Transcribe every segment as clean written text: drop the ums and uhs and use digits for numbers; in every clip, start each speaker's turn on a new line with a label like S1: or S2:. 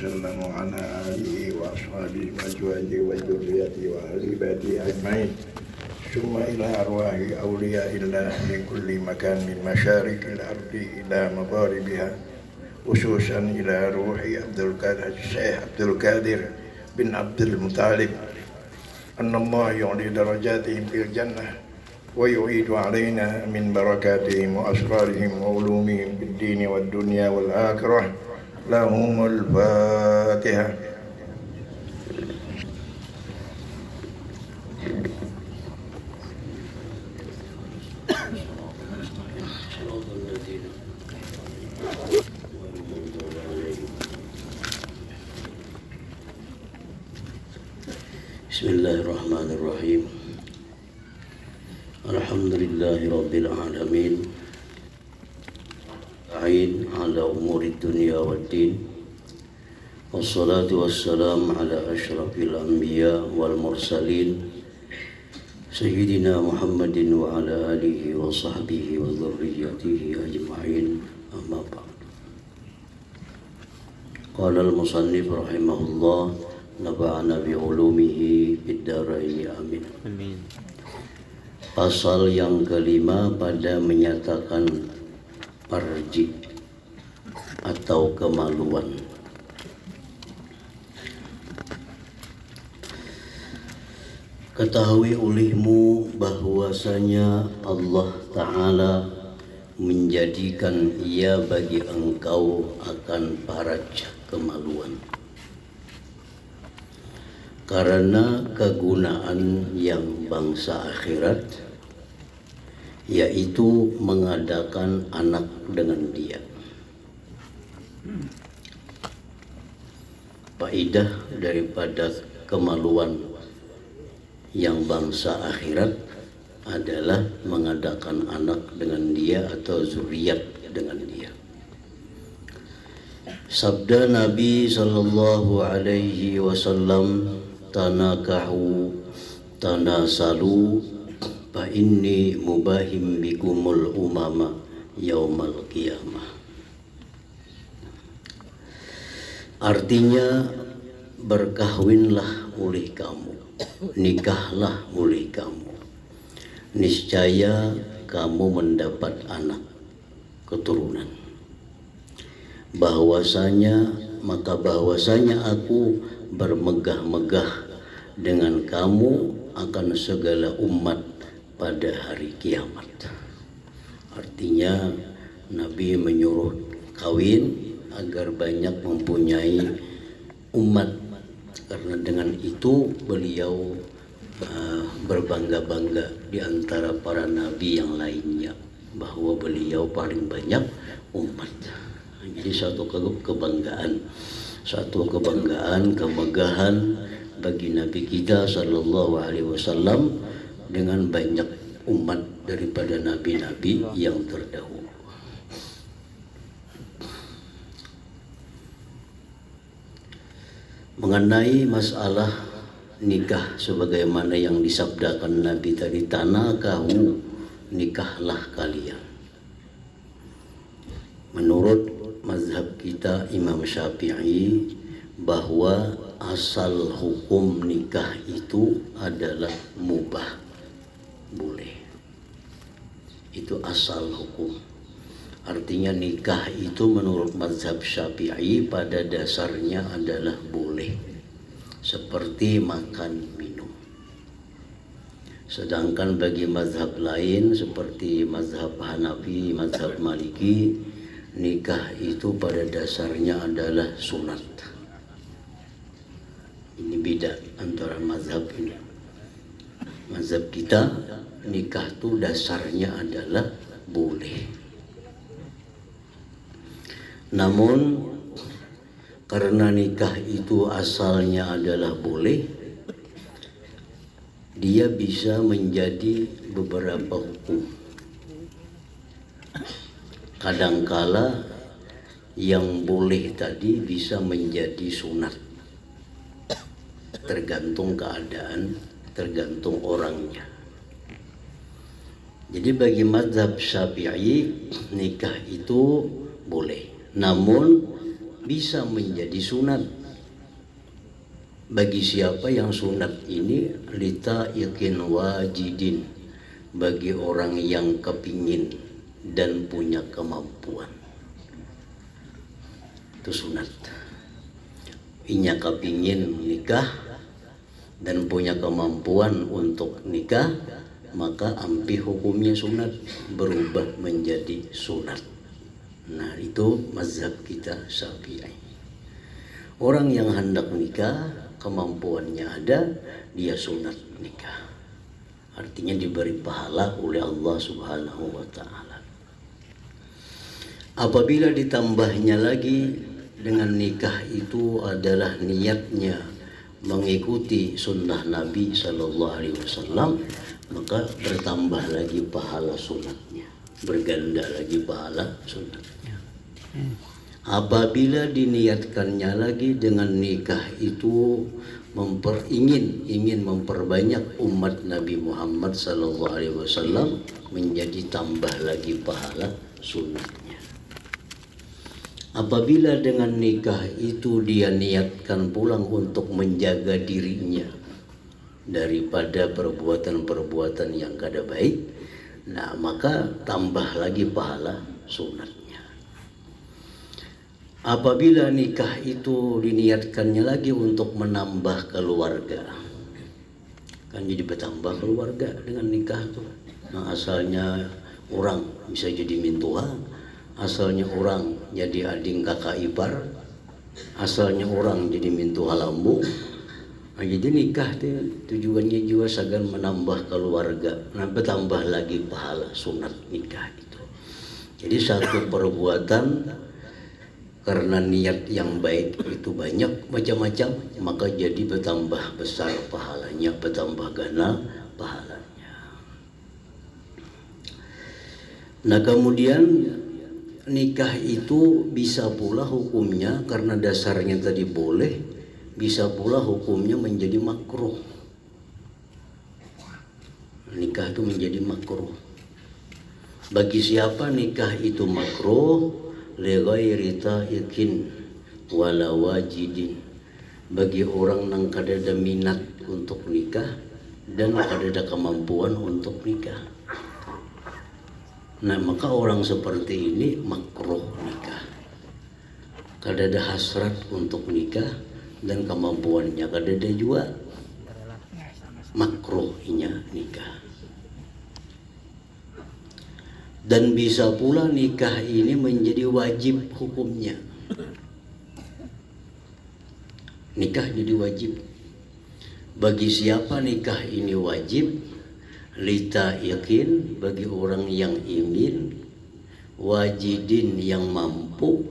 S1: وسلم على آله وأصحابه وأزواجه وذريته وأهل بيته أجمعين ثم إلى أرواح أولياء الله من كل مكان من مشارق الأرض إلى مغاربها خصوصا إلى روح الشيخ عبد القادر بن عبد المطلب أن الله يعلي درجاتهم في الجنة ويعيد علينا من بركاتهم وأسرارهم وعلومهم في الدين والدنيا والآخرة. لهم الفاتحة.
S2: Bismillahirrahmanirrahim. Alhamdulillahi rabbil alamin. A'in ala umuri dunya waddin. Wassalatu wassalamu ala asyrafil anbiya wal mursalin Sayyidina Muhammadin wa ala alihi wa sahbihi wa dhurriyyatihi ajma'in. Amma ba'd. Qala al-musannif rahimahullah, nafa'ana bi'ulumihi fid dharain amin. Amin. Pasal yang kelima pada menyatakan parji atau kemaluan. Ketahui olehmu bahwasanya Allah Ta'ala menjadikan ia bagi engkau akan paraj kemaluan karena kegunaan yang bangsa akhirat, yaitu mengadakan anak dengan dia. Faedah daripada kemaluan yang bangsa akhirat adalah mengadakan anak dengan dia atau zuriat dengan dia. Sabda Nabi sallallahu alaihi wasallam, tanakahu tanasalu fa inni mubahim bikumul umama yaumal qiyamah. Artinya, berkahwinlah oleh kamu, nikahlah oleh kamu, niscaya kamu mendapat anak keturunan. Bahwasanya aku bermegah-megah dengan kamu akan segala umat pada hari kiamat. Artinya Nabi menyuruh kawin agar banyak mempunyai umat, karena dengan itu beliau berbangga-bangga di antara para nabi yang lainnya bahwa beliau paling banyak umat. Jadi satu kebanggaan, kemegahan bagi Nabi kita sallallahu alaihi wasallam dengan banyak umat daripada nabi-nabi yang terdahulu. Mengenai masalah nikah sebagaimana yang disabdakan Nabi tadi, tanakahu, nikahlah kalian. Menurut mazhab kita Imam Syafi'i bahwa asal hukum nikah itu adalah mubah, boleh. Itu asal hukum. Artinya nikah itu menurut mazhab Syafi'i pada dasarnya adalah boleh, seperti makan minum. Sedangkan bagi mazhab lain seperti mazhab Hanafi, mazhab Maliki, nikah itu pada dasarnya adalah sunat. Ini beda antara mazhab ini. Mazhab kita nikah itu dasarnya adalah boleh. Namun karena nikah itu asalnya adalah boleh, dia bisa menjadi beberapa hukum. Kadangkala yang boleh tadi bisa menjadi sunat, tergantung keadaan, tergantung orangnya. Jadi bagi mazhab Syafi'i nikah itu boleh, namun bisa menjadi sunat bagi siapa yang sunat ini lita yakin wajidin, bagi orang yang kepingin dan punya kemampuan. Itu sunat. Inya kepingin nikah dan punya kemampuan untuk nikah, maka ampi hukumnya sunat, berubah menjadi sunat. Nah, itu mazhab kita Syafi'i. Orang yang hendak nikah, kemampuannya ada, dia sunat nikah. Artinya diberi pahala oleh Allah Subhanahu wa Ta'ala. Apabila ditambahnya lagi dengan nikah itu adalah niatnya mengikuti sunnah Nabi Sallallahu Alaihi Wasallam, maka bertambah lagi pahala sunatnya, berganda lagi pahala sunatnya. Apabila diniatkannya lagi dengan nikah itu ingin memperbanyak umat Nabi Muhammad Sallallahu Alaihi Wasallam, menjadi tambah lagi pahala sunatnya. Apabila dengan nikah itu dia niatkan pulang untuk menjaga dirinya daripada perbuatan-perbuatan yang kada baik, nah maka tambah lagi pahala sunatnya. Apabila nikah itu diniatkannya lagi untuk menambah keluarga, kan jadi bertambah keluarga dengan nikah tuh. Nah, asalnya orang bisa jadi mintuha, asalnya orang jadi ading kakak ipar, asalnya orang jadi mintuha lambu. Nah, jadi nikah tuh tujuannya juga agar menambah keluarga. Nah, bertambah lagi pahala sunat nikah itu. Jadi satu perbuatan karena niat yang baik itu banyak macam-macam, maka jadi bertambah besar pahalanya, bertambah gana pahalanya. Nah, kemudian nikah itu bisa pula hukumnya, karena dasarnya tadi boleh, bisa pula hukumnya menjadi makruh. Nikah itu menjadi makruh. Bagi siapa nikah itu makruh? Lighairi ta'iqin wala wajidin, bagi orang yang kada ada minat untuk nikah dan kada ada kemampuan untuk nikah. Nah, maka orang seperti ini makruh nikah. Kada ada hasrat untuk nikah dan kemampuannya kada ada juga, makruhnya nikah. Dan bisa pula nikah ini menjadi wajib hukumnya. Nikah jadi wajib. Bagi siapa nikah ini wajib? Lita yakin, bagi orang yang ingin, wajidin yang mampu,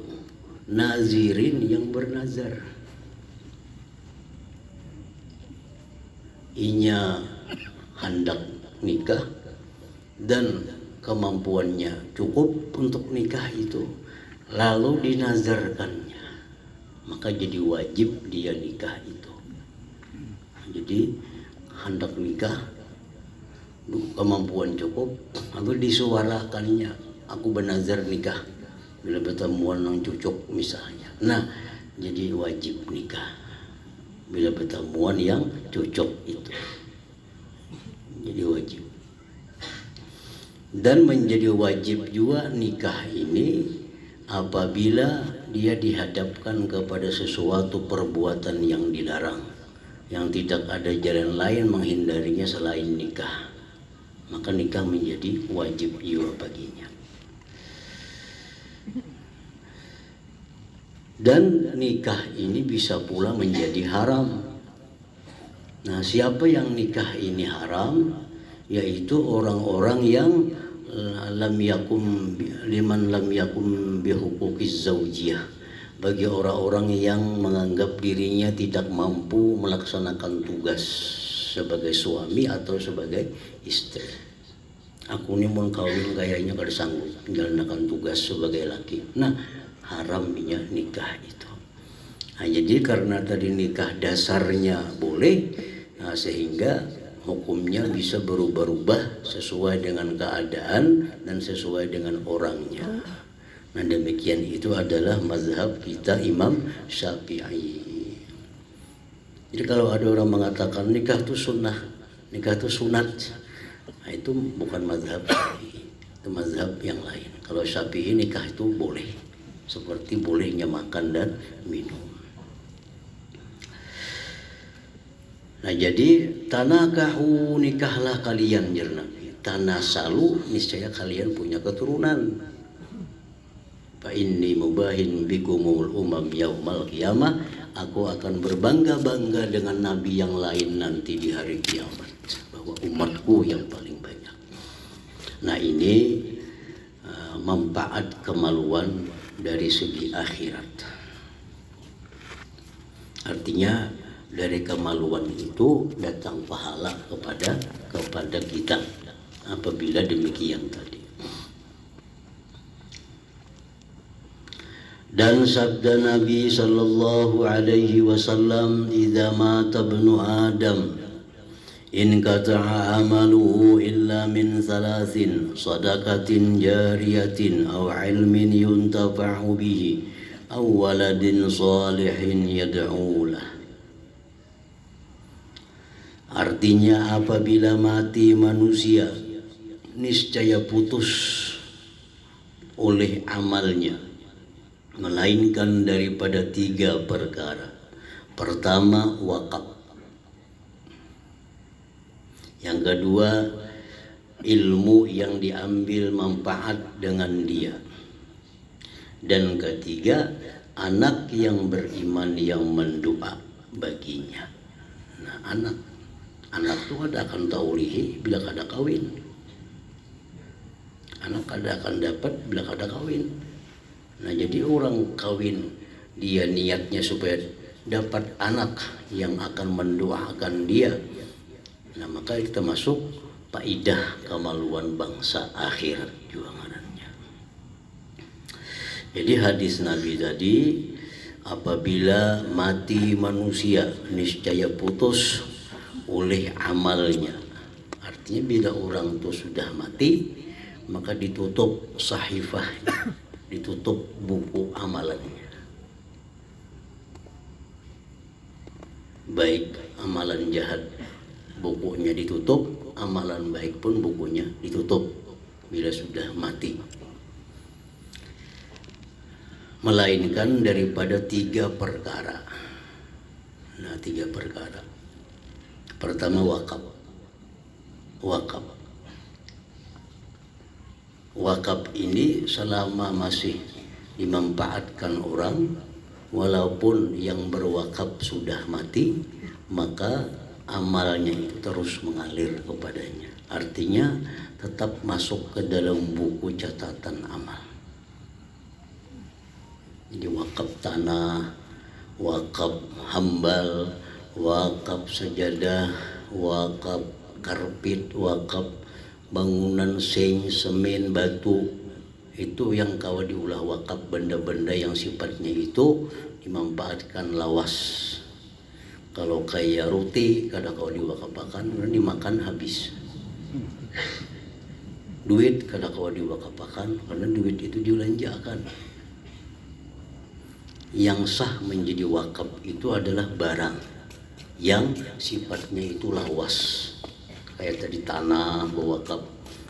S2: nazirin yang bernazar. Inya hendak nikah dan kemampuannya cukup untuk nikah itu, lalu dinazarkannya, maka jadi wajib dia nikah itu. Jadi hendak nikah, kemampuan cukup, lalu disuarakannya, aku bernazar nikah bila pertemuan yang cocok misalnya. Nah, jadi wajib nikah bila pertemuan yang cocok itu, jadi wajib. Dan menjadi wajib juga nikah ini apabila dia dihadapkan kepada sesuatu perbuatan yang dilarang, yang tidak ada jalan lain menghindarinya selain nikah, maka nikah menjadi wajib juga baginya. Dan nikah ini bisa pula menjadi haram. Nah, siapa yang nikah ini haram? Yaitu orang-orang yang liman lam yakum bihuquqiz zaujiyah, bagi orang-orang yang menganggap dirinya tidak mampu melaksanakan tugas sebagai suami atau sebagai istri. Aku ini mau kawin kayaknya kada sanggup menjalankan tugas sebagai laki. Nah, haramnya nikah itu. Nah, jadi karena tadi nikah dasarnya boleh, nah, sehingga hukumnya bisa berubah-ubah sesuai dengan keadaan dan sesuai dengan orangnya. Nah demikian itu adalah mazhab kita Imam Syafi'i. Jadi kalau ada orang mengatakan nikah itu sunnah, nikah itu sunat, nah itu bukan mazhab Syafi'i, itu mazhab yang lain. Kalau Syafi'i nikah itu boleh, seperti bolehnya makan dan minum. Nah jadi tanakahu, nikahlah kalian, jar Nabi. Tanasalu, niscaya kalian punya keturunan. Fa inni mubahin bikumul umam yaumal qiyamah, aku akan berbangga-bangga dengan nabi yang lain nanti di hari kiamat, bahwa umatku yang paling banyak. Nah ini manfaat kemaluan dari segi akhirat. Artinya dari kemaluan itu datang pahala kepada kita apabila demikian tadi. Dan sabda Nabi sallallahu alaihi wasallam, idza mata ibnu adam in qata'a amaluhu illa min thalathin, sadaqatin jariyatin aw ilmin yuntafa'u bihi aw waladin salihin yad'u lah. Artinya apabila mati manusia, niscaya putus oleh amalnya, melainkan daripada 3 perkara. Pertama, wakaf. Yang kedua, ilmu yang diambil manfaat dengan dia. Dan ketiga, anak yang beriman yang mendoa baginya. Nah, anak itu ada akan taulihi bila kada kawin. Anak kada akan dapat bila kada kawin. Nah jadi orang kawin, dia niatnya supaya dapat anak yang akan mendoakan dia. Nah maka kita masuk faidah kemaluan bangsa akhirat juga ngarannya. Jadi hadis Nabi tadi, apabila mati manusia niscaya putus oleh amalnya. Artinya bila orang itu sudah mati, maka ditutup sahifahnya, ditutup buku amalannya. Baik amalan jahat bukunya ditutup, amalan baik pun bukunya ditutup bila sudah mati. Melainkan daripada 3 perkara. Nah 3 perkara. Pertama wakaf. Wakaf ini selama masih dimanfaatkan orang, walaupun yang berwakaf sudah mati, maka amalnya itu terus mengalir kepadanya. Artinya tetap masuk ke dalam buku catatan amal. Jadi wakaf tanah, wakaf hambal, wakaf sajadah, wakaf karpet, wakaf bangunan seng, semen, batu, itu yang kawa diulah wakaf, benda-benda yang sifatnya itu dimanfaatkan lawas. Kalau kayak roti kadang kawa diwakapakan, dimakan habis. Duit kadang kawa diwakapakan karena duit itu dibelanjakan. Yang sah menjadi wakaf itu adalah barang yang sifatnya itu lawas. Kayak tadi tanah berwakaf,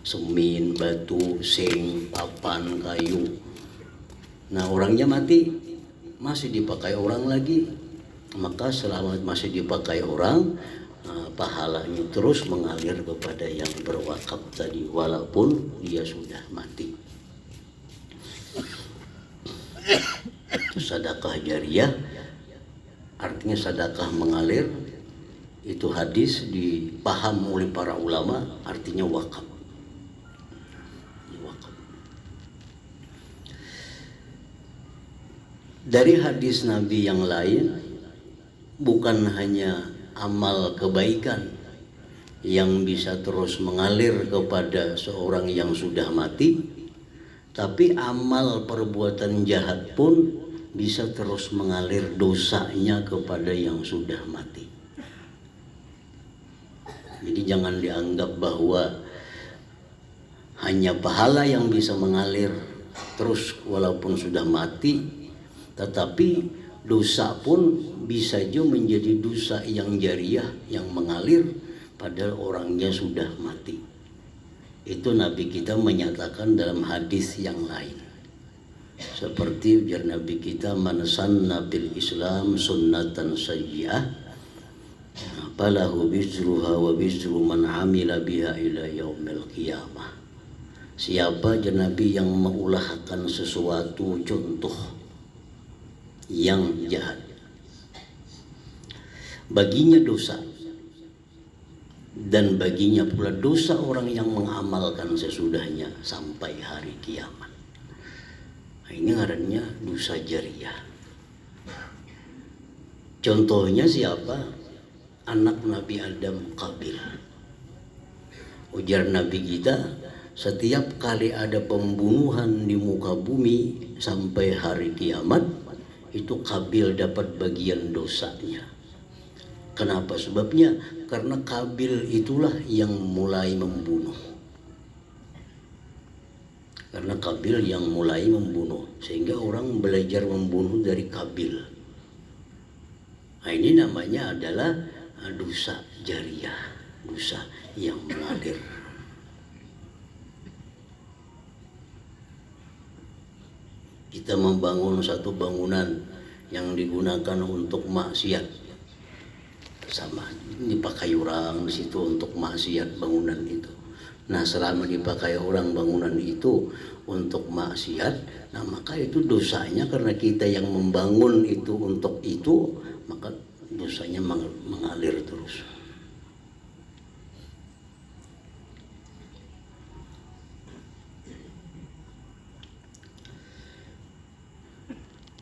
S2: semen, batu, seng, papan, kayu. Nah orangnya mati, masih dipakai orang lagi. Maka selama masih dipakai orang, pahalanya terus mengalir kepada yang berwakaf tadi, walaupun dia sudah mati. Sedekah jariyah, artinya sedekah mengalir. Itu hadis dipaham oleh para ulama, artinya wakaf. Dari hadis Nabi yang lain, bukan hanya amal kebaikan yang bisa terus mengalir kepada seorang yang sudah mati, tapi amal perbuatan jahat pun bisa terus mengalir dosanya kepada yang sudah mati. Jadi jangan dianggap bahwa hanya pahala yang bisa mengalir terus walaupun sudah mati, tetapi dosa pun bisa juga menjadi dosa yang jariah, yang mengalir padahal orangnya sudah mati. Itu Nabi kita menyatakan dalam hadis yang lain. Seperti ujar Nabi kita, man sanna bil Islam sunnatan sayyi'ah falahu bizruha wa bizru man amila biha ila yaumil qiyamah. Siapa aja Nabi yang mengulahkan sesuatu contoh yang jahat, baginya dosa, dan baginya pula dosa orang yang mengamalkan sesudahnya sampai hari kiamat. Nah, ini ngarannya dosa jariah. Contohnya siapa? Anak Nabi Adam, Qabil. Ujar Nabi kita, setiap kali ada pembunuhan di muka bumi sampai hari kiamat, itu Qabil dapat bagian dosanya. Kenapa sebabnya? Karena Qabil itulah yang mulai membunuh. Karena Qabil yang mulai membunuh, sehingga orang belajar membunuh dari Qabil. Nah, ini namanya adalah dosa jariah, dosa yang mengalir. Kita membangun satu bangunan yang digunakan untuk maksiat, sama dipakai orang di situ untuk maksiat bangunan itu. Nah, selama dipakai orang bangunan itu untuk maksiat, nah maka itu dosanya, karena kita yang membangun itu untuk itu, maka dosanya mengalir terus.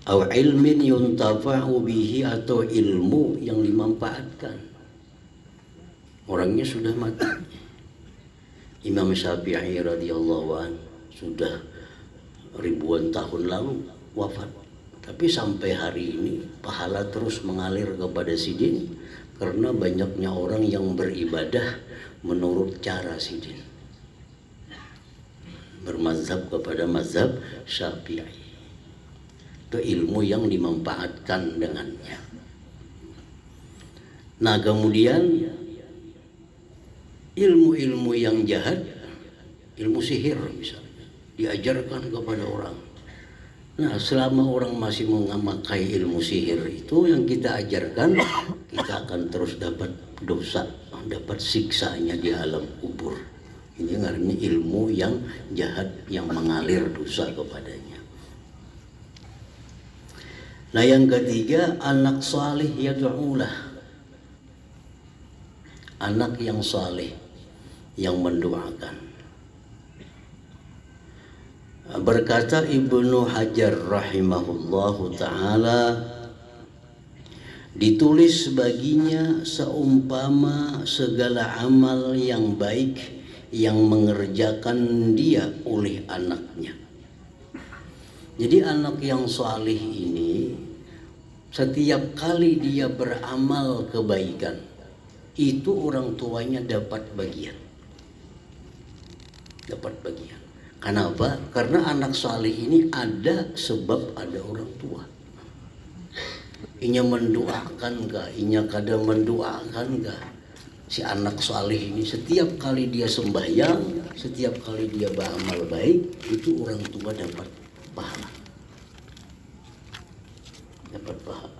S2: Aw ilmin yuntafa'u bihi, atau ilmu yang dimanfaatkan. Orangnya sudah mati. Imam Syafi'i radhiyallahu an sudah ribuan tahun lalu wafat, tapi sampai hari ini pahala terus mengalir kepada Sidin karena banyaknya orang yang beribadah menurut cara Sidin, bermazhab kepada mazhab Syafi'i. Itu ilmu yang dimanfaatkan dengannya. Nah, kemudian ilmu-ilmu yang jahat, ilmu sihir misalnya, diajarkan kepada orang. Nah, selama orang masih memakai ilmu sihir itu yang kita ajarkan, kita akan terus dapat dosa, dapat siksanya di alam kubur. Ini karena ilmu yang jahat yang mengalir dosa kepadanya. Nah, yang ketiga, anak salih yad'ulah. Anak yang saleh yang mendoakan. Berkata Ibnu Hajar rahimahullahu ta'ala, ditulis baginya seumpama segala amal yang baik yang mengerjakan dia oleh anaknya. Jadi anak yang saleh ini, setiap kali dia beramal kebaikan, itu orang tuanya dapat bagian. Dapat bagian. Kenapa? Karena anak saleh ini ada sebab ada orang tua. Inya mendoakan kah? Inya kadang mendoakan kah? Si anak saleh ini setiap kali dia sembahyang, setiap kali dia beramal baik, itu orang tua dapat pahala. Dapat pahala.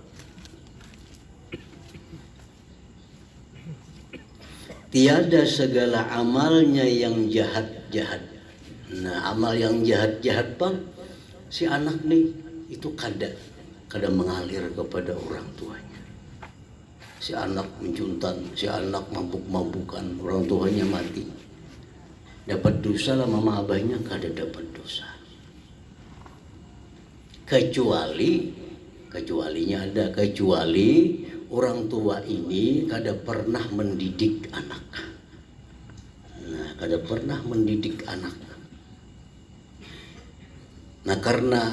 S2: Tiada segala amalnya yang jahat-jahat. Nah, amal yang jahat-jahat pun si anak nih itu kadang mengalir kepada orang tuanya. Si anak mencuntan, si anak mabuk-mabukan, orang tuanya mati. Dapat dosa lah mama abahnya, kadang dapat dosa. Kecuali orang tua ini kada pernah mendidik anak. Nah, kada pernah mendidik anak. Nah, karena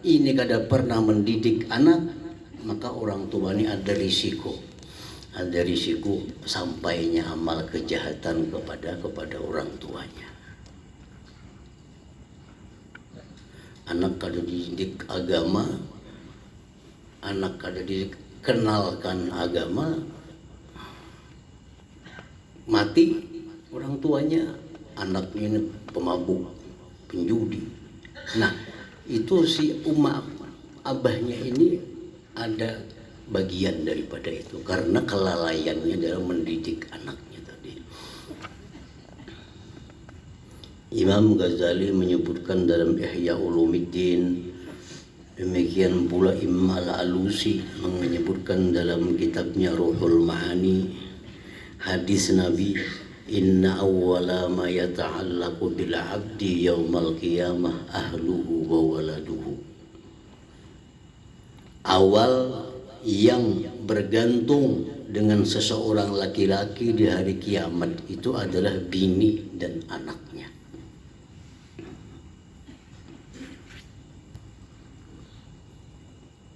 S2: ini kada pernah mendidik anak, maka orang tua ini ada risiko. Ada risiko sampainya amal kejahatan kepada orang tuanya. anak kada dididik agama, anak kada dikenalkan agama, mati orang tuanya, anaknya pemabuk, penjudi. Nah, itu si abahnya ini ada bagian daripada itu karena kelalaiannya dalam mendidik anaknya tadi. Imam Ghazali menyebutkan dalam Ihya Ulumuddin, demikian pula Imam Al-Alusi menyebutkan dalam kitabnya Ruhul Ma'ani, hadis Nabi, inna awwala ma yata'allaqu bil 'abdi yaumal qiyamah ahluhu wa waladuhu. Awal yang bergantung dengan seseorang laki-laki di hari kiamat itu adalah bini dan anaknya.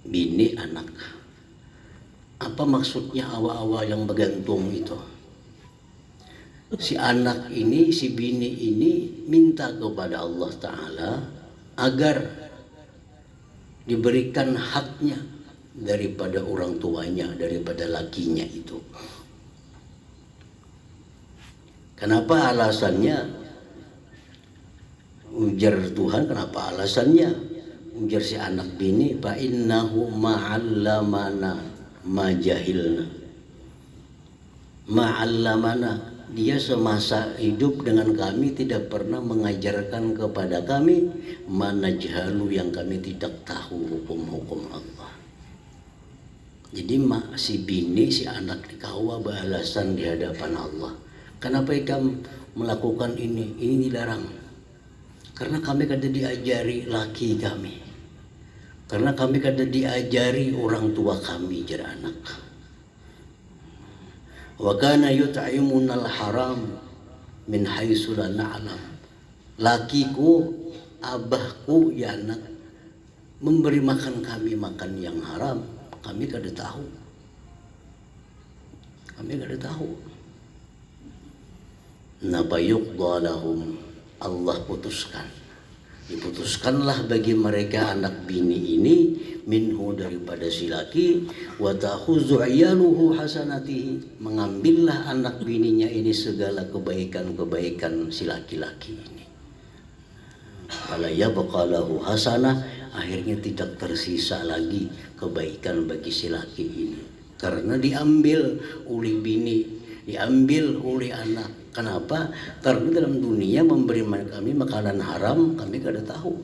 S2: Bini anak. Apa maksudnya awal-awal yang bergantung itu? Si anak ini, si bini ini minta kepada Allah Ta'ala agar diberikan haknya daripada orang tuanya, daripada lakinya itu. Kenapa alasannya? Ujar Tuhan, kenapa alasannya? Ujar si anak bini, fa innahu ma'allamana ma jahilna. Ma'allamana, dia semasa hidup dengan kami tidak pernah mengajarkan kepada kami mana jahalu yang kami tidak tahu hukum-hukum Allah. Jadi si bini, si anak dikawa beralasan di hadapan Allah. Kenapa kamu melakukan ini? Ini dilarang. Karena kami kada diajari laki kami. Karena kami kada diajari orang tua kami jar anak. Wa kana yut'imunal haram min haitsu la na'lam. Lakiku, abahku, ya anak memberi makan kami makan yang haram, kami kada tahu. Kami kada tahu. Nabayuqda lahum, Allah putuskan. Diputuskanlah bagi mereka anak bini ini minhu daripada si laki, wa ta'khuzu 'iyaluhu hasanatihi, mengambillah anak bininya ini segala kebaikan-kebaikan si laki-laki ini. Fala yabqa lahu hasanah, akhirnya tidak tersisa lagi kebaikan bagi si laki ini karena diambil oleh bini, diambil oleh anak. Kenapa? Karena dalam dunia memberi kami makanan haram, kami kada tahu.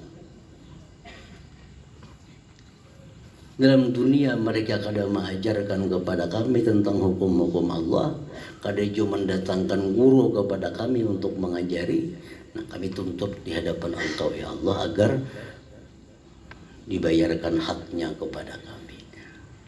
S2: Dalam dunia mereka kada mengajarkan kepada kami tentang hukum-hukum Allah, kada juga mendatangkan guru kepada kami untuk mengajari. Nah, kami tuntut di hadapan Engkau ya Allah agar dibayarkan haknya kepada kami.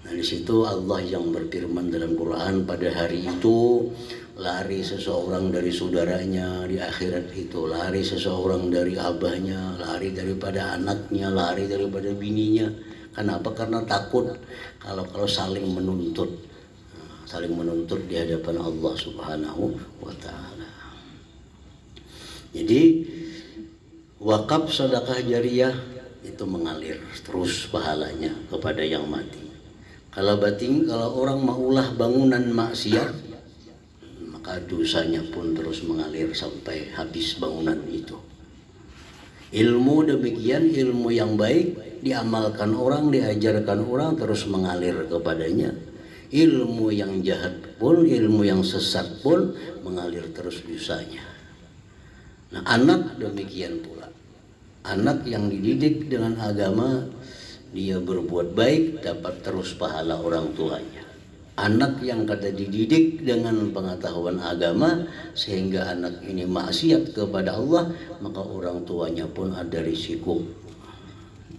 S2: Nah, di situ Allah yang berfirman dalam Quran, pada hari itu lari seseorang dari saudaranya, di akhirat itu lari seseorang dari abahnya, lari daripada anaknya, lari daripada bininya. Kenapa? Karena takut kalau saling menuntut di hadapan Allah Subhanahu wa Ta'ala. Jadi wakaf sedekah jariyah itu mengalir terus pahalanya kepada yang mati. Kalau orang maulah bangunan maksiat, maka dosanya pun terus mengalir sampai habis bangunan itu. Ilmu demikian, ilmu yang baik diamalkan orang, diajarkan orang, terus mengalir kepadanya. Ilmu yang jahat pun, ilmu yang sesat pun mengalir terus dosanya. Nah, anak demikian pula. Anak yang dididik dengan agama, dia berbuat baik, dapat terus pahala orang tuanya. Anak yang kada dididik dengan pengetahuan agama sehingga anak ini maksiat kepada Allah, maka orang tuanya pun ada risiko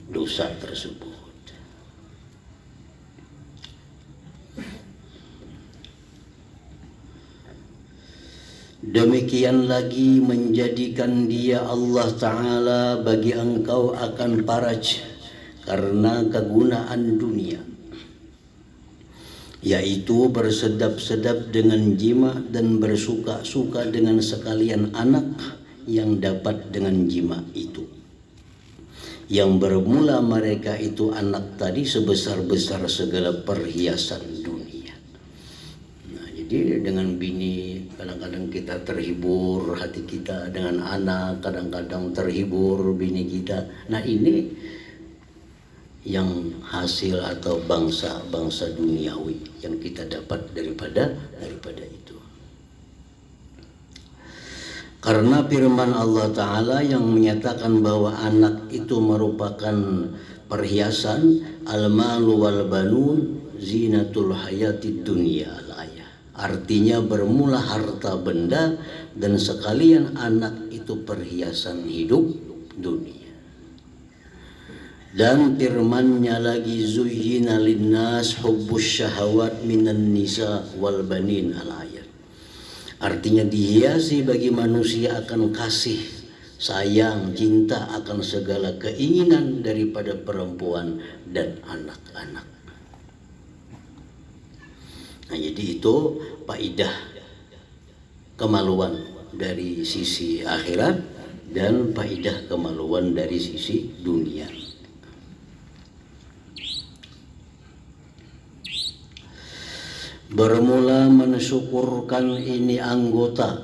S2: dosa tersebut. Demikian lagi menjadikan dia Allah Ta'ala bagi engkau akan faraj karena kegunaan dunia, yaitu bersedap-sedap dengan jima dan bersuka-suka dengan sekalian anak yang dapat dengan jima itu. yang bermula mereka itu anak tadi sebesar-besar segala perhiasan dunia. Nah, jadi dengan bini kadang-kadang kita terhibur hati kita, dengan anak kadang-kadang terhibur bini kita. Nah, ini yang hasil atau bangsa-bangsa duniawi yang kita dapat daripada itu. Karena firman Allah Ta'ala yang menyatakan bahwa anak itu merupakan perhiasan, al-malu wal banun zinatul hayatid dunya al-ayah. Artinya bermula harta benda dan sekalian anak itu perhiasan hidup dunia. Dan firman-Nya lagi zuyyina linnas hubbus syahawat minan nisa wal banin al-ayat. Artinya dihiasi bagi manusia akan kasih, sayang, cinta akan segala keinginan daripada perempuan dan anak-anak. Nah, jadi itu faidah kemaluan dari sisi akhirat dan faidah kemaluan dari sisi dunia. Bermula mensyukurkan ini anggota,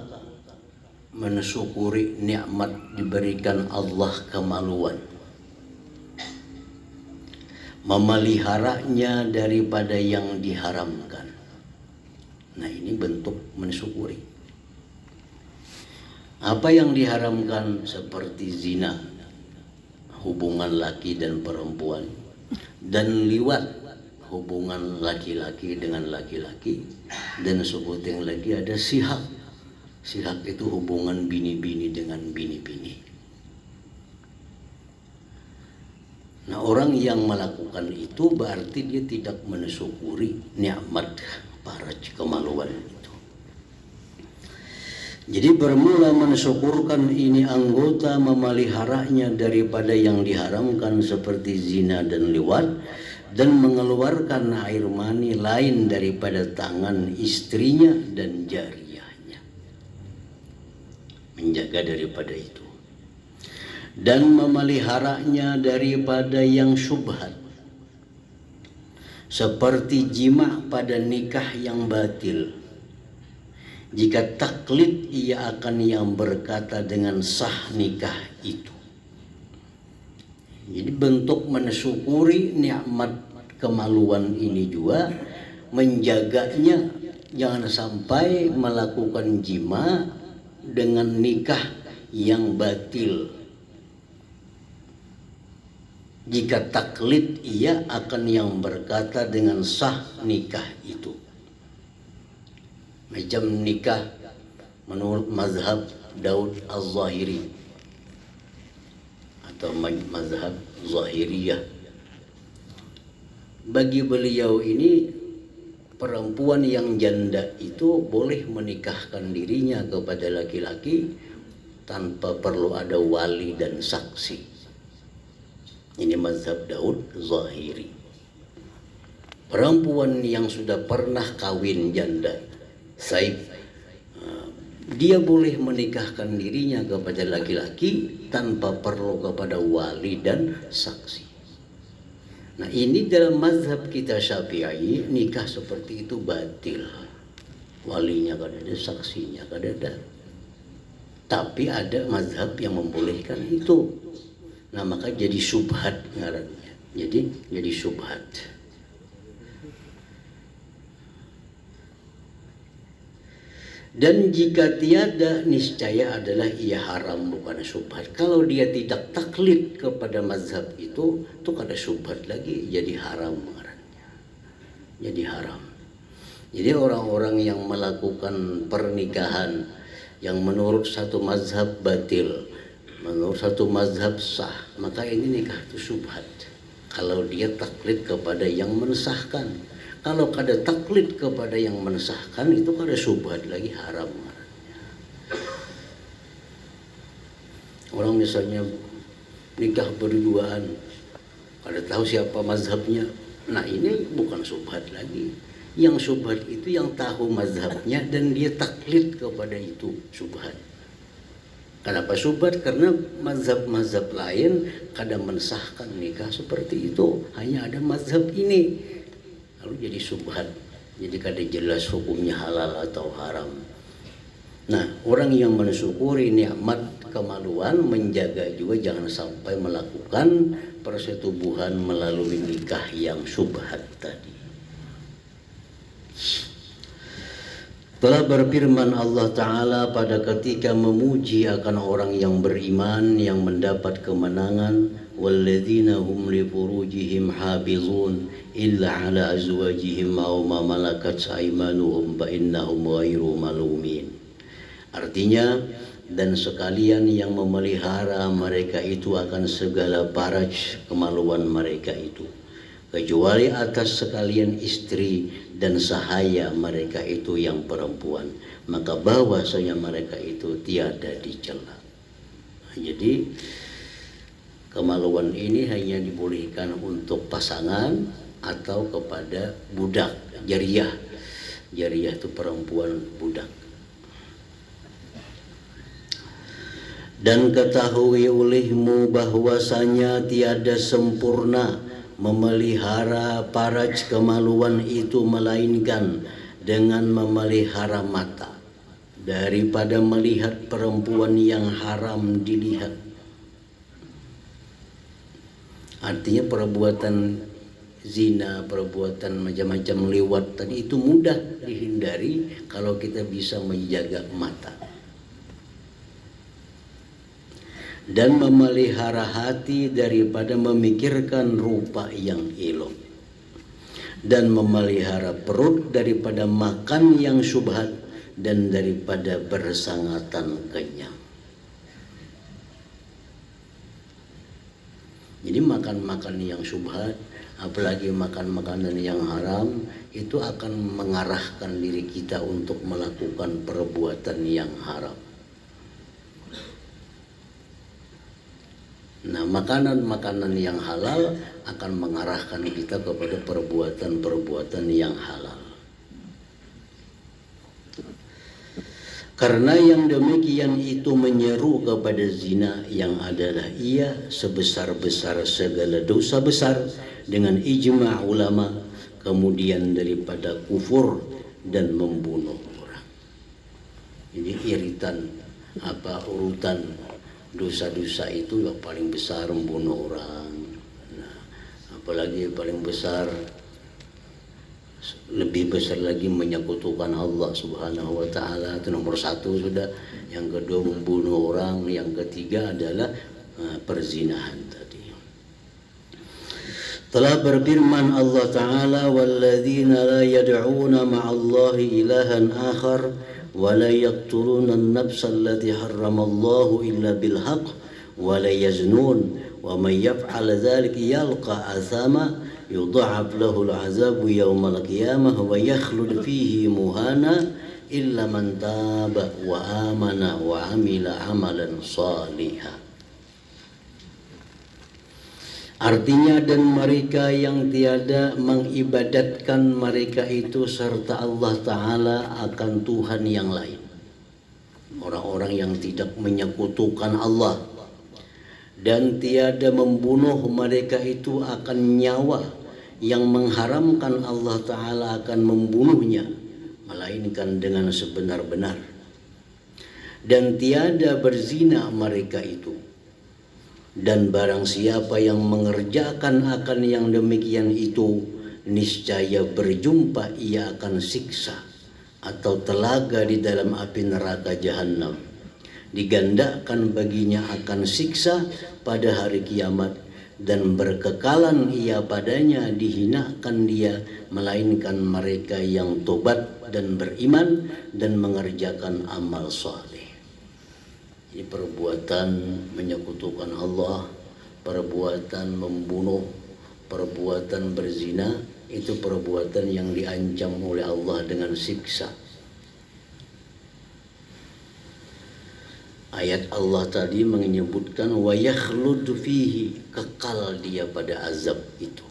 S2: mensyukuri nikmat diberikan Allah kemaluan, memeliharanya daripada yang diharamkan. Nah, ini bentuk mensyukuri. Apa yang diharamkan seperti zina, hubungan laki dan perempuan, dan liwat, hubungan laki-laki dengan laki-laki, dan sebutin lagi ada sihak. Sihak itu hubungan bini-bini dengan bini-bini. Nah, orang yang melakukan itu berarti dia tidak mensyukuri nikmat para kemaluan itu. Jadi bermula mensyukurkan ini anggota, memeliharanya daripada yang diharamkan seperti zina dan liwat, dan mengeluarkan air mani lain daripada tangan istrinya dan jariyahnya. Menjaga daripada itu. Dan memeliharanya daripada yang syubhat. Seperti jima pada nikah yang batil. Jika taklid, ia akan yang berkata dengan sah nikah itu. Jadi bentuk mensyukuri nikmat kemaluan ini juga menjaganya, jangan sampai melakukan jima dengan nikah yang batil. Jika taklid, ia akan yang berkata dengan sah nikah itu. Macam nikah menurut mazhab Daud Az-Zahiri atau mazhab Zahiriyah. Bagi beliau ini, perempuan yang janda itu boleh menikahkan dirinya kepada laki-laki tanpa perlu ada wali dan saksi. Ini mazhab Daud Zahiri. Perempuan yang sudah pernah kawin janda, dia boleh menikahkan dirinya kepada laki-laki tanpa perlu kepada wali dan saksi. Nah, ini dalam mazhab kita Syafi'i, nikah seperti itu batil. Walinya kada ada, saksinya kada ada. Tapi ada mazhab yang membolehkan itu. Nah, maka jadi syubhat ngarannya. Jadi syubhat. Dan jika tiada, niscaya adalah ia haram, bukan syubhat. Kalau dia tidak taklid kepada mazhab itu kada syubhat lagi, jadi haram ngarannya. Jadi haram. Jadi orang-orang yang melakukan pernikahan yang menurut satu mazhab batil, menurut satu mazhab sah, maka ini nikah itu syubhat. Kalau dia taklid kepada yang mensahkan. Kalau kada taklid kepada yang mensahkan, itu kada syubhat lagi, haram. Orang misalnya nikah berduaan, kada tahu siapa mazhabnya. Nah, ini bukan syubhat lagi. Yang syubhat itu yang tahu mazhabnya dan dia taklid kepada itu, syubhat. Kenapa subhat? Karena mazhab-mazhab lain kadang mensahkan nikah seperti itu, hanya ada mazhab ini, lalu jadi subhat, jadi kada jelas hukumnya halal atau haram. Nah, orang yang mensyukuri nikmat kemaluan, menjaga juga jangan sampai melakukan persetubuhan melalui nikah yang subhat tadi. Telah berfirman Allah Ta'ala pada ketika memuji akan orang yang beriman yang mendapat kemenangan, walladzina hum li furujihim hafizun illa ala azwajihim aw ma malakat aymanuhum fa innahum ghairu malumin. Artinya, dan sekalian yang memelihara mereka itu akan segala faraj kemaluan mereka itu, kecuali atas sekalian istri dan sahaya mereka itu yang perempuan, maka bahwasanya mereka itu tiada dicela. Jadi kemaluan ini hanya dibolehkan untuk pasangan atau kepada budak, jariyah. Jariyah itu perempuan budak. Dan ketahui olehmu bahwasanya tiada sempurna memelihara faraj kemaluan itu melainkan dengan memelihara mata daripada melihat perempuan yang haram dilihat. Artinya perbuatan zina, perbuatan macam-macam lewat tadi itu mudah dihindari kalau kita bisa menjaga mata. Dan memelihara hati daripada memikirkan rupa yang elok, dan memelihara perut daripada makan yang syubhat dan daripada bersangatan kenyang. Jadi makan-makan yang syubhat, apalagi makan makanan yang haram, itu akan mengarahkan diri kita untuk melakukan perbuatan yang haram. Nah, makanan-makanan yang halal akan mengarahkan kita kepada perbuatan-perbuatan yang halal. Karena yang demikian itu menyeru kepada zina, yang adalah ia sebesar-besar segala dosa besar dengan ijma' ulama, kemudian daripada kufur dan membunuh orang. Jadi urutan dosa-dosa itu yang paling besar membunuh orang. Nah, apalagi paling besar, lebih besar lagi menyekutukan Allah Subhanahu wa Ta'ala, itu nomor satu sudah. Yang kedua membunuh orang, yang ketiga adalah perzinahan tadi. Telah berfirman Allah Ta'ala, walladzina la yad'una ma'allahi ilahan akhar ولا يقتلون النفس التي حرم الله إلا بالحق ولا يزنون ومن يفعل ذلك يلقى أثاما يضاعف له العذاب يوم القيامة ويخلد فيه مهانا إلا من تاب وآمن وعمل عملا صالحا. Artinya, dan mereka yang tiada mengibadatkan mereka itu serta Allah Ta'ala akan Tuhan yang lain. Orang-orang yang tidak menyekutukan Allah dan tiada membunuh mereka itu akan nyawa yang mengharamkan Allah Ta'ala akan membunuhnya, melainkan dengan sebenar-benar. Dan tiada berzina mereka itu. Dan barang siapa yang mengerjakan akan yang demikian itu, niscaya berjumpa ia akan siksa atau telaga di dalam api neraka jahanam. Digandakan baginya akan siksa pada hari kiamat, dan berkekalan ia padanya, dihinakan dia, melainkan mereka yang tobat dan beriman dan mengerjakan amal saleh. Ini perbuatan menyekutukan Allah, perbuatan membunuh, perbuatan berzina, itu perbuatan yang diancam oleh Allah dengan siksa. Ayat Allah tadi menyebutkan wa yakhlud fihi, kekal dia pada azab itu.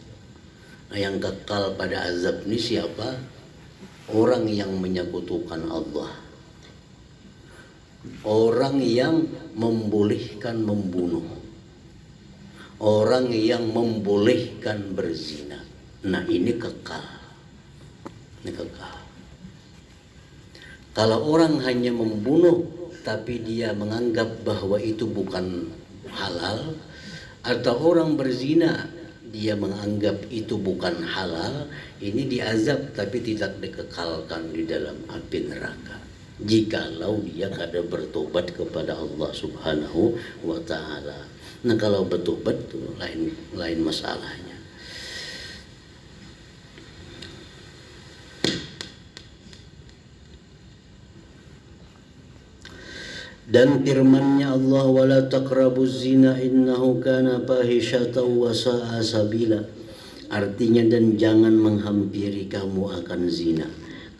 S2: Nah, yang kekal pada azab ini siapa? Orang yang menyekutukan Allah. orang yang membolehkan membunuh, orang yang membolehkan berzina. Nah, ini kekal. Ini kekal. Kalau orang hanya membunuh tapi dia menganggap bahwa itu bukan halal, atau orang berzina dia menganggap itu bukan halal, ini diazab tapi tidak dikekalkan di dalam api neraka. Jikalau dia kada bertobat kepada Allah Subhanahu wa Ta'ala. Nah, kalau bertobat itu lain masalahnya. Dan firman-Nya Allah, wala taqrabuz zina innahu kana fahisyatan wa sa'a sabila. Artinya, dan jangan menghampiri kamu akan zina,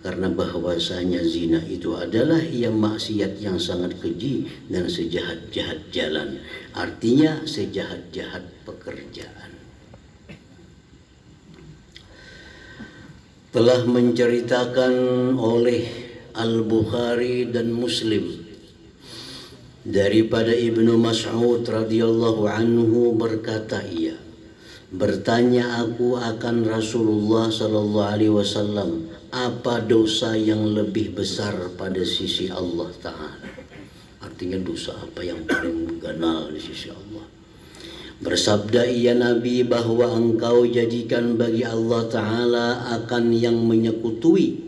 S2: karena bahwasanya zina itu adalah yang maksiat yang sangat keji dan sejahat-jahat jalan. Artinya sejahat-jahat pekerjaan. Telah menceritakan oleh Al-Bukhari dan Muslim daripada Ibnu Mas'ud radhiyallahu anhu berkata, ia bertanya aku akan Rasulullah sallallahu alaihi wasallam, apa dosa yang lebih besar pada sisi Allah Ta'ala? Artinya dosa apa yang paling ganal di sisi Allah? Bersabda ia Nabi, bahwa engkau jadikan bagi Allah Ta'ala akan yang menyekutui,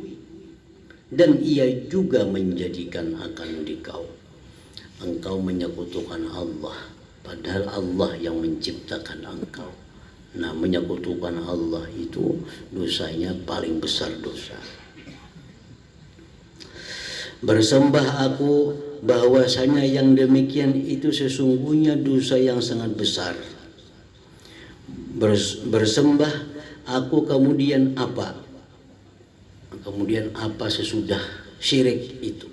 S2: dan ia juga menjadikan akan dikau. Engkau menyekutukan Allah, padahal Allah yang menciptakan engkau. Nah, menyekutukan Allah itu dosanya paling besar dosa. Bersembah aku bahwasanya yang demikian itu sesungguhnya dosa yang sangat besar. Bersembah aku kemudian apa? Kemudian apa sesudah syirik itu?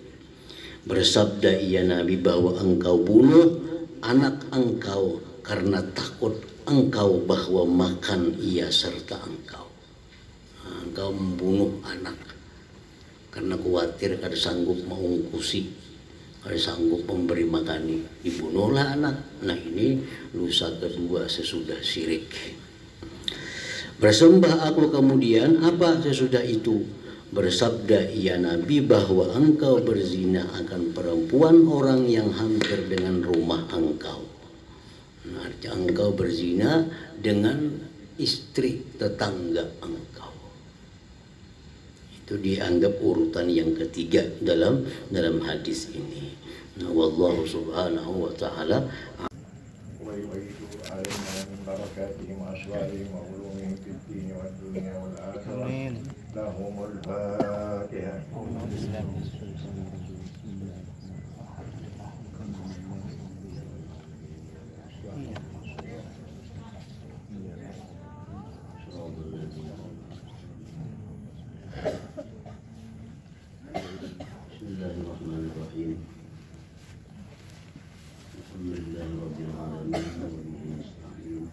S2: Bersabda ia Nabi, bahwa engkau bunuh anak engkau karena takut engkau bahwa makan ia serta engkau. Nah, engkau membunuh anak karena khawatir kada sanggup mengungkusi, kada sanggup memberi makani, dibunuhlah anak. Nah, ini dosa kedua sesudah syirik. Bersembah aku kemudian apa sesudah itu? Bersabda ia Nabi, bahwa engkau berzina akan perempuan orang yang hampir dengan rumah engkau. Nah, engkau berzina dengan istri tetangga engkau. Itu dianggap urutan yang ketiga dalam hadis ini. Nah, wallahu subhanahu wa ta'ala.
S1: Amin. لهم الفاتحة.
S2: Bismillahirrahmanirrahim. Alhamdulillahirabbil alamin wa bihi nasta'in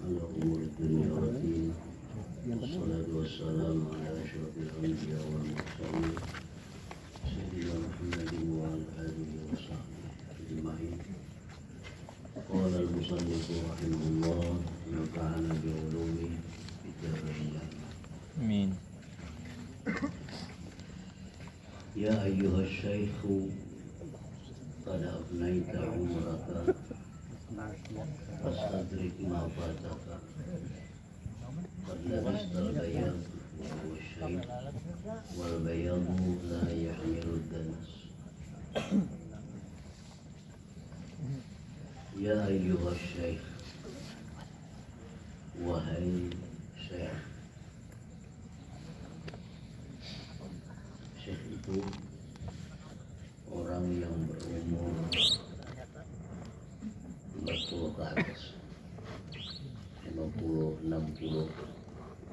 S2: ala umuri dunya wad din. Wassalatu wassalamu ala asyrafil anbiya wal mursalin sayyidina Muhammadin wa ala alihi wa sahbihi ajma'in. Qala al-musannif rahimahullah, nafa'ana bi ulumi fid-darain. Amin. Ya ayyuhas syaikhu qad afnaita umraka fastadrik ma fataka. قد لبست البياض وهو الشيب والبياض لا يحمل الدنس. يا أيها الشيخ, wahai syekh. Syekh itu orang yang berumur 40 ke atas, 50, 60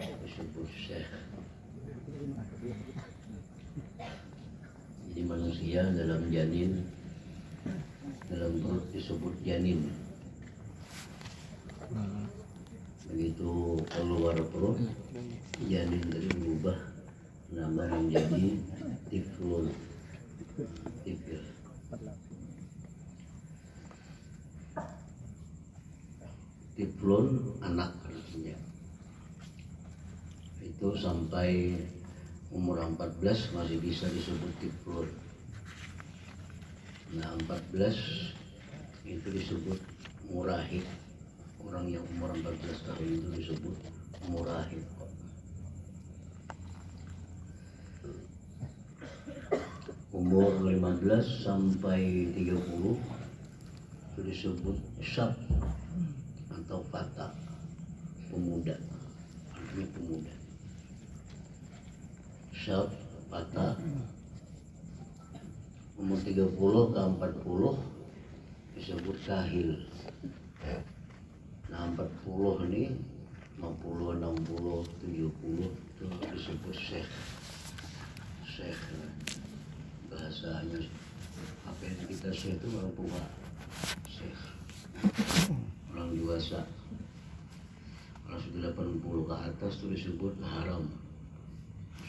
S2: disebut syekh. Jadi manusia dalam janin, dalam perut disebut janin. Begitu keluar perut, janin tadi berubah nama menjadi tiflun, tifil. Tiflun anak artinya. Itu sampai umur 14 masih bisa disebut tiflun. Nah 14 itu disebut murahib. Orang yang umur 14 tahun itu disebut murahib. Umur 15 sampai 30 itu disebut syab atau fata, pemuda, artinya pemuda. Syab, fata. Umur 30 ke 40 disebut kahil. Nah 40 ini 50, 60, 70 itu disebut syekh. Syekh bahasanya apa yang kita syekh itu orang tua. Syekh orang dewasa. Kalau sudah 80 ke atas itu disebut haram.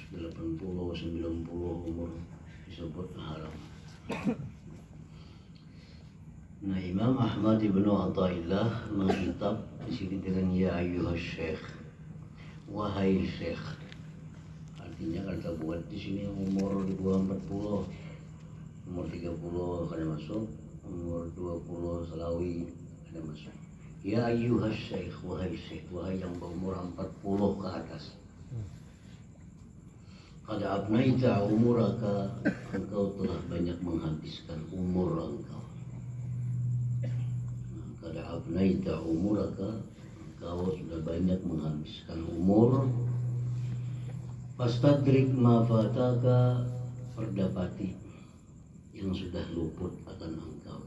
S2: Sudah 80, 90 umur disebut haram. Nah, Imam Ahmad ibnu Athaillah mengkitab di sini dengan ya ayyuhas syekh, wahai syekh. Artinya kata buat di sini umur di bawah 40, umur 30 ada masuk, umur 20 selawi ada masuk. Ya ayyuhas syekh, wahai yang berumur 40 ke atas. Qad abnaita umuraka, engkau telah banyak menghabiskan umur engkau. Qad abnaita umuraka, engkau sudah banyak menghabiskan umur. Fastadrik ma fataka, perdapati yang sudah luput akan engkau.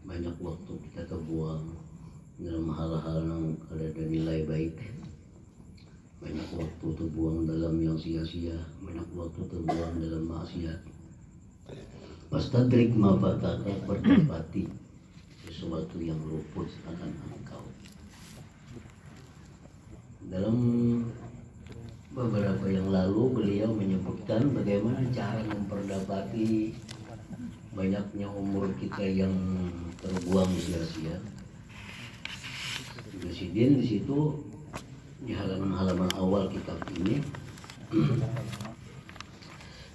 S2: Banyak waktu kita terbuang dalam hal-hal yang ada nilai baik. Banyak waktu terbuang dalam yang sia-sia, banyak waktu terbuang dalam maksiat. Fastadrik ma fataka, perdapati sesuatu yang luput akan engkau. Dalam beberapa yang lalu beliau menyebutkan bagaimana cara memperdapati banyaknya umur kita yang terbuang sia-sia. Presiden di situ di halaman-halaman awal kitab ini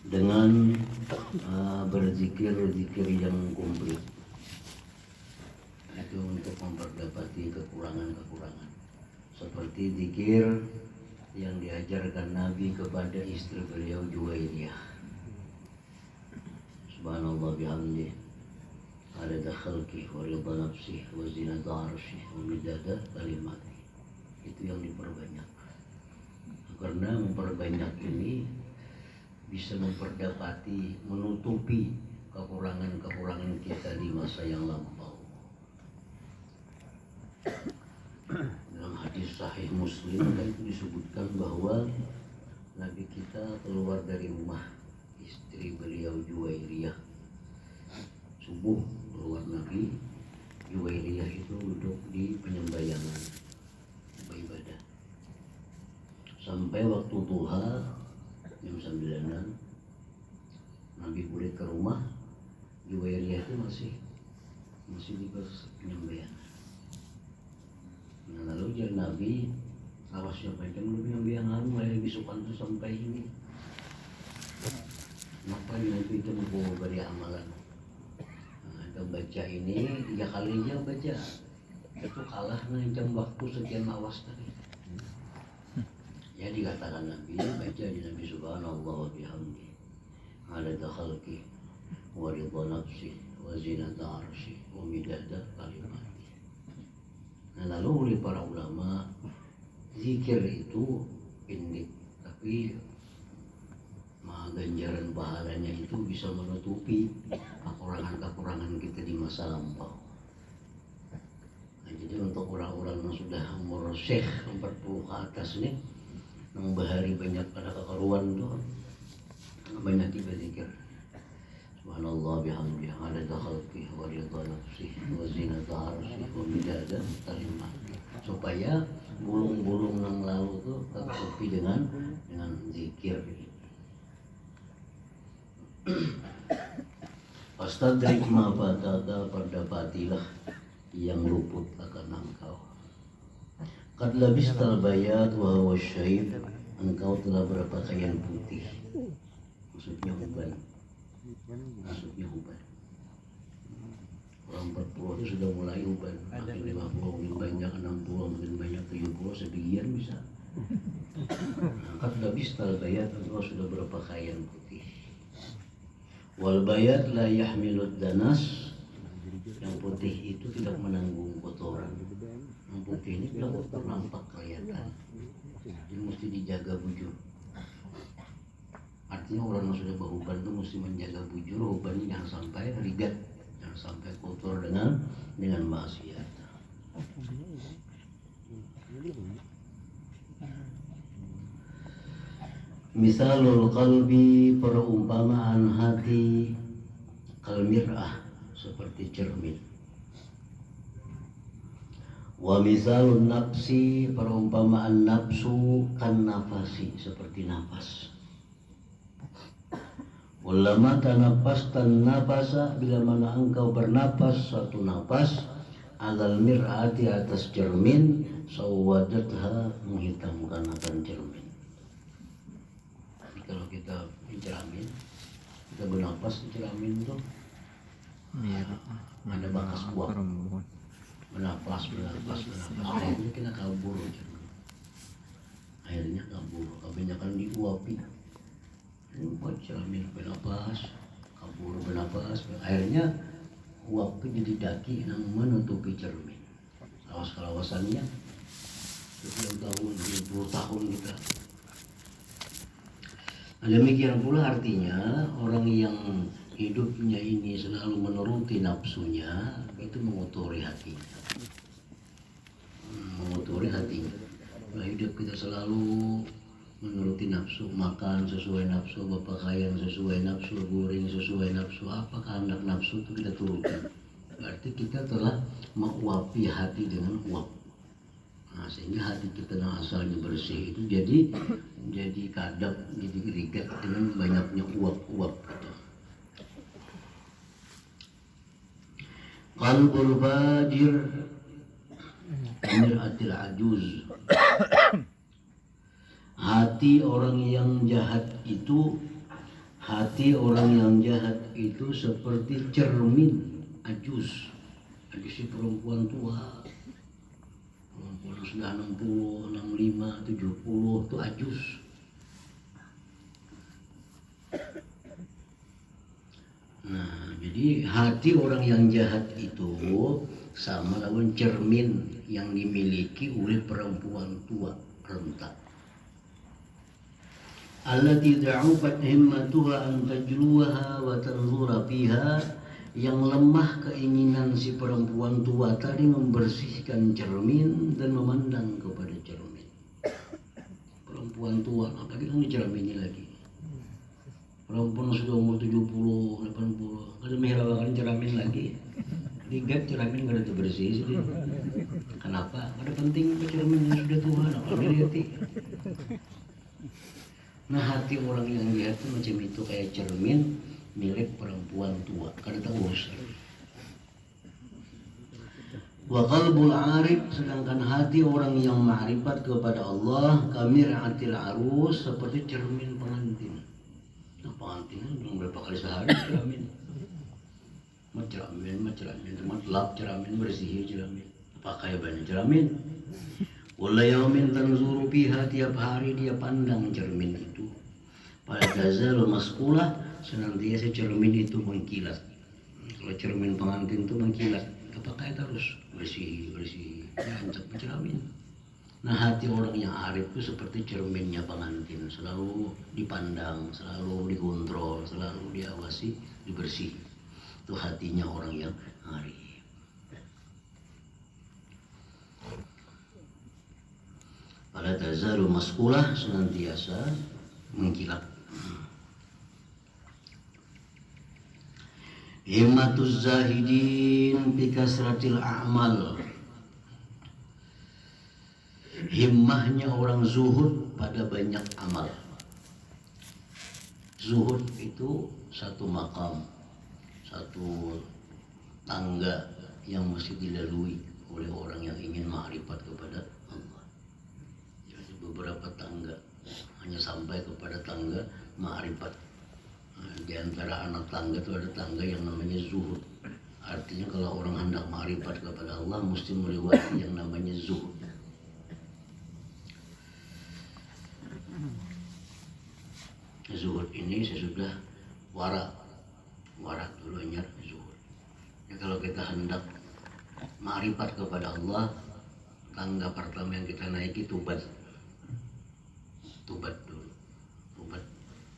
S2: dengan berzikir yang komplit. Itu untuk memperdapati kekurangan-kekurangan. Seperti zikir yang diajarkan Nabi kepada istri beliau Juwairiyah. Subhanallah bihamdih, adada khalqih wa ridha nafsih wa zinata arsyih wa midada kalimatih. Itu yang diperbanyak. Karena memperbanyak ini bisa memperdapati, menutupi kekurangan-kekurangan kita di masa yang lampau. Dalam hadis sahih Muslim kan itu disebutkan bahwa Nabi kita keluar dari rumah istri beliau Juwairiyah. Subuh keluar Nabi, Juwairiyah itu duduk di penyembayangan beribadah. Sampai waktu duha jam 9-an Nabi balik ke rumah, Juwairiyah itu masih di penyembayangan. Nah, lalu jadi Nabi, awas siapa yang lebih yang mulai bisukan itu sampai ini. Maka Nabi itu mau beri amalan. Nah, baca ini 3 kali aja baca. Itu kalah jam waktu sekian awas tadi. Ya dikatakan Nabi, baca di Nabi subhanallah wa bihamdi, adada khalqih wa ridha nafsih wa zinata arsyih wa midada kalimatih. Nah, lalu oleh para ulama, zikir itu pendek, tapi ganjaran pahalanya itu bisa menutupi kekurangan-kekurangan kita di masa lampau. Nah, jadi untuk orang-orang yang sudah umur syekh 40 ke atas nih, yang bahari banyak pada kekeruan tuh, banyak tiba zikir. Subhanallah bihamdih, adada khalqih wa ridha nafsih wa zinata arsyih wa midada kalimatih. Supaya bulung-bulung yang lalu tuh tertutupi dengan zikir. Fastadrik ma fataka, perdapatilah yang luput akan engkau. Qad labistal bayat wa huwa syaib, engkau telah berpakaian putih. Maksudnya uban. Orang 40 itu sudah mulai uban, makin 50, makin banyak 60, makin banyak 70, sebagian bisa. Qad labistal bayat, engkau sudah berpakaian putih. Wal bayat la yahmilud danas, yang putih itu tidak menanggung kotoran. Yang putih ini tidak kotor nampak kelihatan, jadi mesti dijaga bujur. Artinya orang yang sudah beruban itu mesti menjaga bujur, ubannya jangan sampai rigat, jangan sampai kotor dengan maksiat. Misalul qalbi, perumpamaan hati, kalmir'ah, seperti cermin. Wa misalun nafsi, perumpamaan nafsu, kan nafasi, seperti nafas. Ulama tanapas tan nafasa, bila mana engkau bernapas satu napas, alal mir'ati, atas cermin, sawadatha, menghitamkan akan cermin. Kalau kita cermin, kita bernapas cermin itu ada bakas kuat. Bernapas, akhirnya kita kabur. Akhirnya kabur, kebanyakan diuapi. Buat cermin bernapas, kabur bernapas, akhirnya uap itu jadi daki yang menutupi cermin. Awas-awasannya sekian tahun, 20 tahun kita. Demikian pula artinya orang yang hidupnya ini selalu menuruti nafsunya, itu mengotori hatinya. Mengotori hatinya. Nah, hidup kita selalu menuruti nafsu, makan sesuai nafsu, berpakaian sesuai nafsu, goreng sesuai nafsu, apa kehendak nafsu itu kita turuti. Berarti kita telah menguapi hati dengan uap. Nah, sehingga hati kita yang asalnya bersih itu jadi kadap, jadi rigat dengan banyaknya uap-uap gitu. Qalbul fajir mir'atil ajuz. Hati orang yang jahat itu seperti cermin ajuz. Ajuz si perempuan tua. Perempuan sudah 60, 65, 70 itu ajuz. Nah, jadi hati orang yang jahat itu sama lawan cermin yang dimiliki oleh perempuan tua renta. Allati da'ufat himmatuha an tajluha wa tanzura fiha, yang lemah keinginan si perempuan tua tadi membersihkan cermin dan memandang kepada cermin. Perempuan tua, apalagi kan dicermini lagi. Perempuan sudah umur 70, 80, kada meherawakan cermin lagi. Ligat cermin kada bersih sih. Kenapa? Ada penting cermin yang sudah tua, apa dilihat. Nah, hati orang yang jahat itu macam itu, kayak cermin milik perempuan tua, kada tahu urusan. Wa qalbul arif, sedangkan hati orang yang ma'rifat kepada Allah, kamir'atil arus, seperti cermin pengantin. Nah, pengantin belum berapa kali sehari cermin. Cermin, teman lap cermin, bersih cermin. Pakai banyak cermin. Wala yaumin tanzuru biha, tiap hari dia pandang cermin itu. Pada tazalu maskulah, senantiasa cermin itu mengkilat. Kalau cermin pengantin itu mengkilat, pakai terus bersih, jangan cermin. Nah, hati orang yang arif itu seperti cerminnya pengantin, selalu dipandang, selalu dikontrol, selalu diawasi, dibersih. Itu hatinya orang yang arif. Pada tazaru maskulah, senantiasa mengkilat. Himmatuz zahidin bi kasratil a'mal. Himmahnya orang zuhud pada banyak amal. Zuhud itu satu makam, satu tangga yang mesti dilalui oleh orang yang ingin ma'rifat kepada Allah. Jadi beberapa tangga hanya sampai kepada tangga ma'rifat. Nah, di antara anak tangga itu ada tangga yang namanya zuhud. Artinya kalau orang hendak ma'rifat kepada Allah mesti melewati yang namanya zuhud. Zuhud ini sesudah wara dulunya zuhud. Ya, kalau kita hendak ma'rifat kepada Allah, tangga pertama yang kita naiki tubat dulu. Tubat.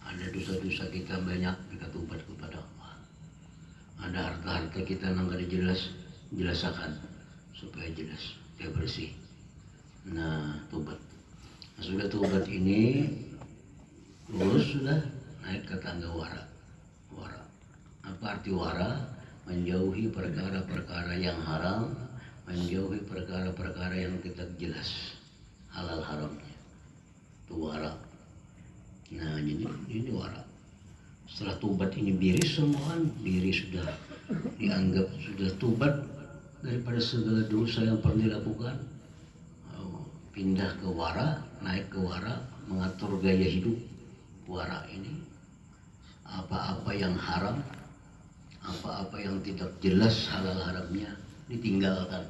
S2: Ada dosa-dosa kita banyak, kita tubat kepada Allah. Ada harta-harta kita yang kada jelasakan supaya jelas, supaya bersih. Nah, tubat. Nah, sudah tubat ini lulus, sudah naik ke tangga wara. Apa arti wara? Menjauhi perkara-perkara yang haram, menjauhi perkara-perkara yang tidak jelas halal haramnya. Itu wara. Nah, jadi ini wara. Setelah tubat ini biris semua, biris sudah dianggap sudah tubat daripada segala dosa yang pernah dilakukan. Pindah ke wara, naik ke wara, mengatur gaya hidup. Wara ini apa-apa yang haram, apa-apa yang tidak jelas halal haramnya ditinggalkan.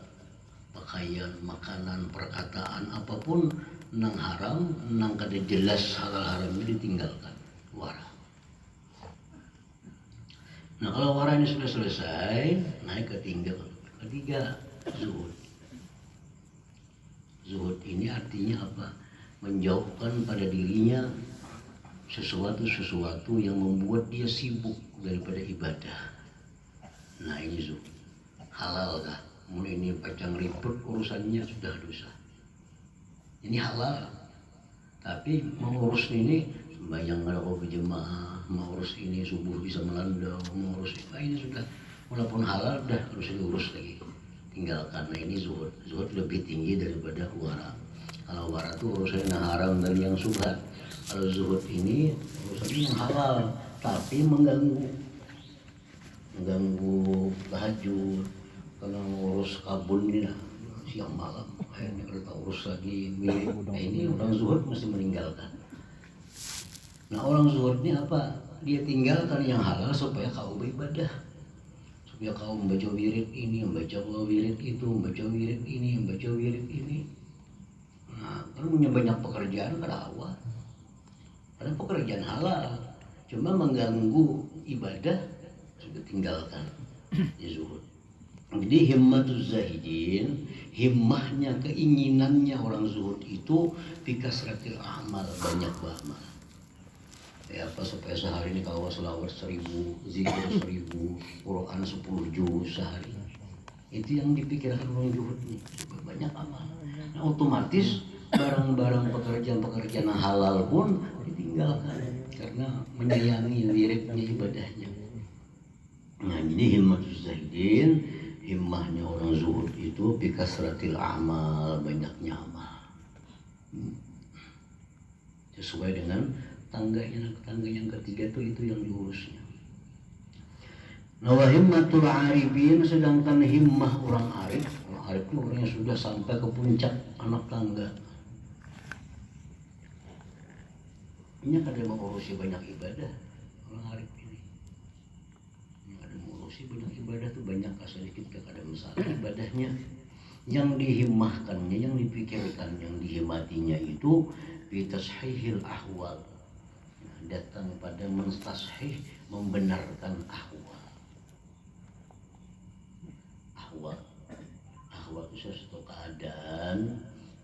S2: Pakaian, makanan, perkataan, apapun nang haram, nang kada jelas halal haramnya ditinggalkan. Wara. Nah, kalau wara ini sudah selesai, naik ke ketiga, zuhud. Zuhud ini artinya apa? Menjauhkan pada dirinya sesuatu yang membuat dia sibuk daripada ibadah. Nah, ini zuhud. Halal kah? Mulai ini pacang ribut urusannya sudah dosa. Ini halal. Tapi mengurus ini sembahyang ada berjemaah, mengurus ini subuh bisa melandau, mengurus ini sudah walaupun halal dah harus diurus lagi. Tinggalkan. Nah, ini zuhud. Zuhud lebih tinggi daripada wara. Kalau wara itu urusannya yang haram dan yang subhat. Kalau zuhud ini urusannya yang halal tapi mengganggu tahajud. Kalau ngurus kabul ini siang malam, akhirnya kalau urus lagi ini orang zuhud mesti meninggalkan. Nah, orang zuhud ini apa? Dia tinggalkan yang halal supaya kau beribadah, supaya kau membaca wirid ini, membaca wirid itu, membaca wirid ini, membaca wirid ini. Nah, kalau punya banyak pekerjaan kada awal, ada pekerjaan halal, cuma mengganggu ibadah sudah tinggalkan di zuhud. Jadi himmatuz zahidin, himmahnya, keinginannya orang zuhud itu fikasratil amal, banyak beramal. Ya apa, supaya sehari ini kau selawat 1000, zikir 1000, Quran 10 juz sehari. Itu yang dipikirkan orang zuhud ini, supaya banyak amal. Nah, otomatis barang-barang pekerjaan-pekerjaan halal pun ditinggalkan karena menyayangi wiridnya, ibadahnya. Nah, jadi himmatuz zahidin, himmahnya orang zuhud itu bikasratil amal, banyaknya amal. Sesuai dengan tangga yang ketiga itu yang diurusnya. Nah, wa himmatul arifin, sedangkan himmah orang arif itu orang yang sudah sampai ke puncak anak tangga. Ini kada mengurusi banyak ibadah orang arif ini. Banyak ibadah tuh banyak, sedikit kada masalah ibadahnya. Yang dihimmahkannya, yang dipikirkan, yang dihematinya itu bitashihil ahwal. Nah, datang pada menstashih, membenarkan ahwal. Ahwal itu sesuatu keadaan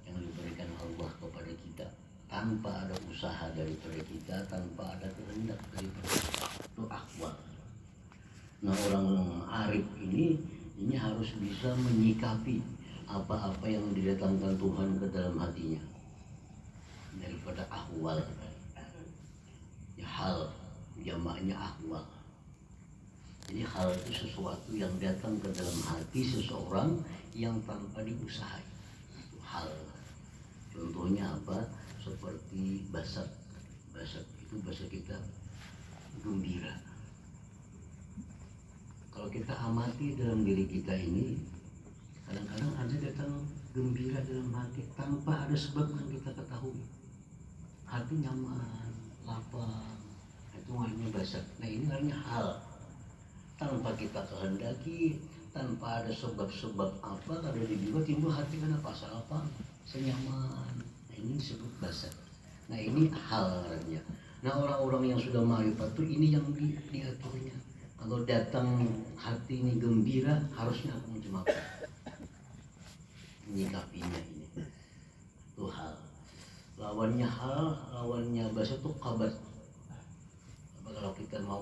S2: yang diberikan Allah kepada kita tanpa ada usaha daripada kita, tanpa ada kehendak daripada kita. Itu ahwal. Nah, orang arif ini harus bisa menyikapi apa-apa yang didatangkan Tuhan ke dalam hatinya daripada ahwal. Ya, hal jamaknya ahwal. Jadi hal itu sesuatu yang datang ke dalam hati seseorang yang tanpa diusahakan. Itu hal. Contohnya apa? Seperti basat. Basat itu bahasa kita gembira. Kalau kita amati dalam diri kita ini, kadang-kadang ada datang gembira dalam hati tanpa ada sebab yang kita ketahui. Hati nyaman, lapang, itu namanya basat. Nah ini namanya hal tanpa kita kehendaki, tanpa ada sebab-sebab apa, kalau dibuat timbul hati kenapa salah apa, senyaman. Nah ini disebut basat. Nah ini hal namanya. Nah orang-orang yang sudah ma'rifat itu ini yang diaturnya. Kalau datang hati ini gembira, harusnya aku macam apa? Menyikapinya ini. Itu hal. Lawannya hal, lawannya bahasa itu kabar. Kalau kita mau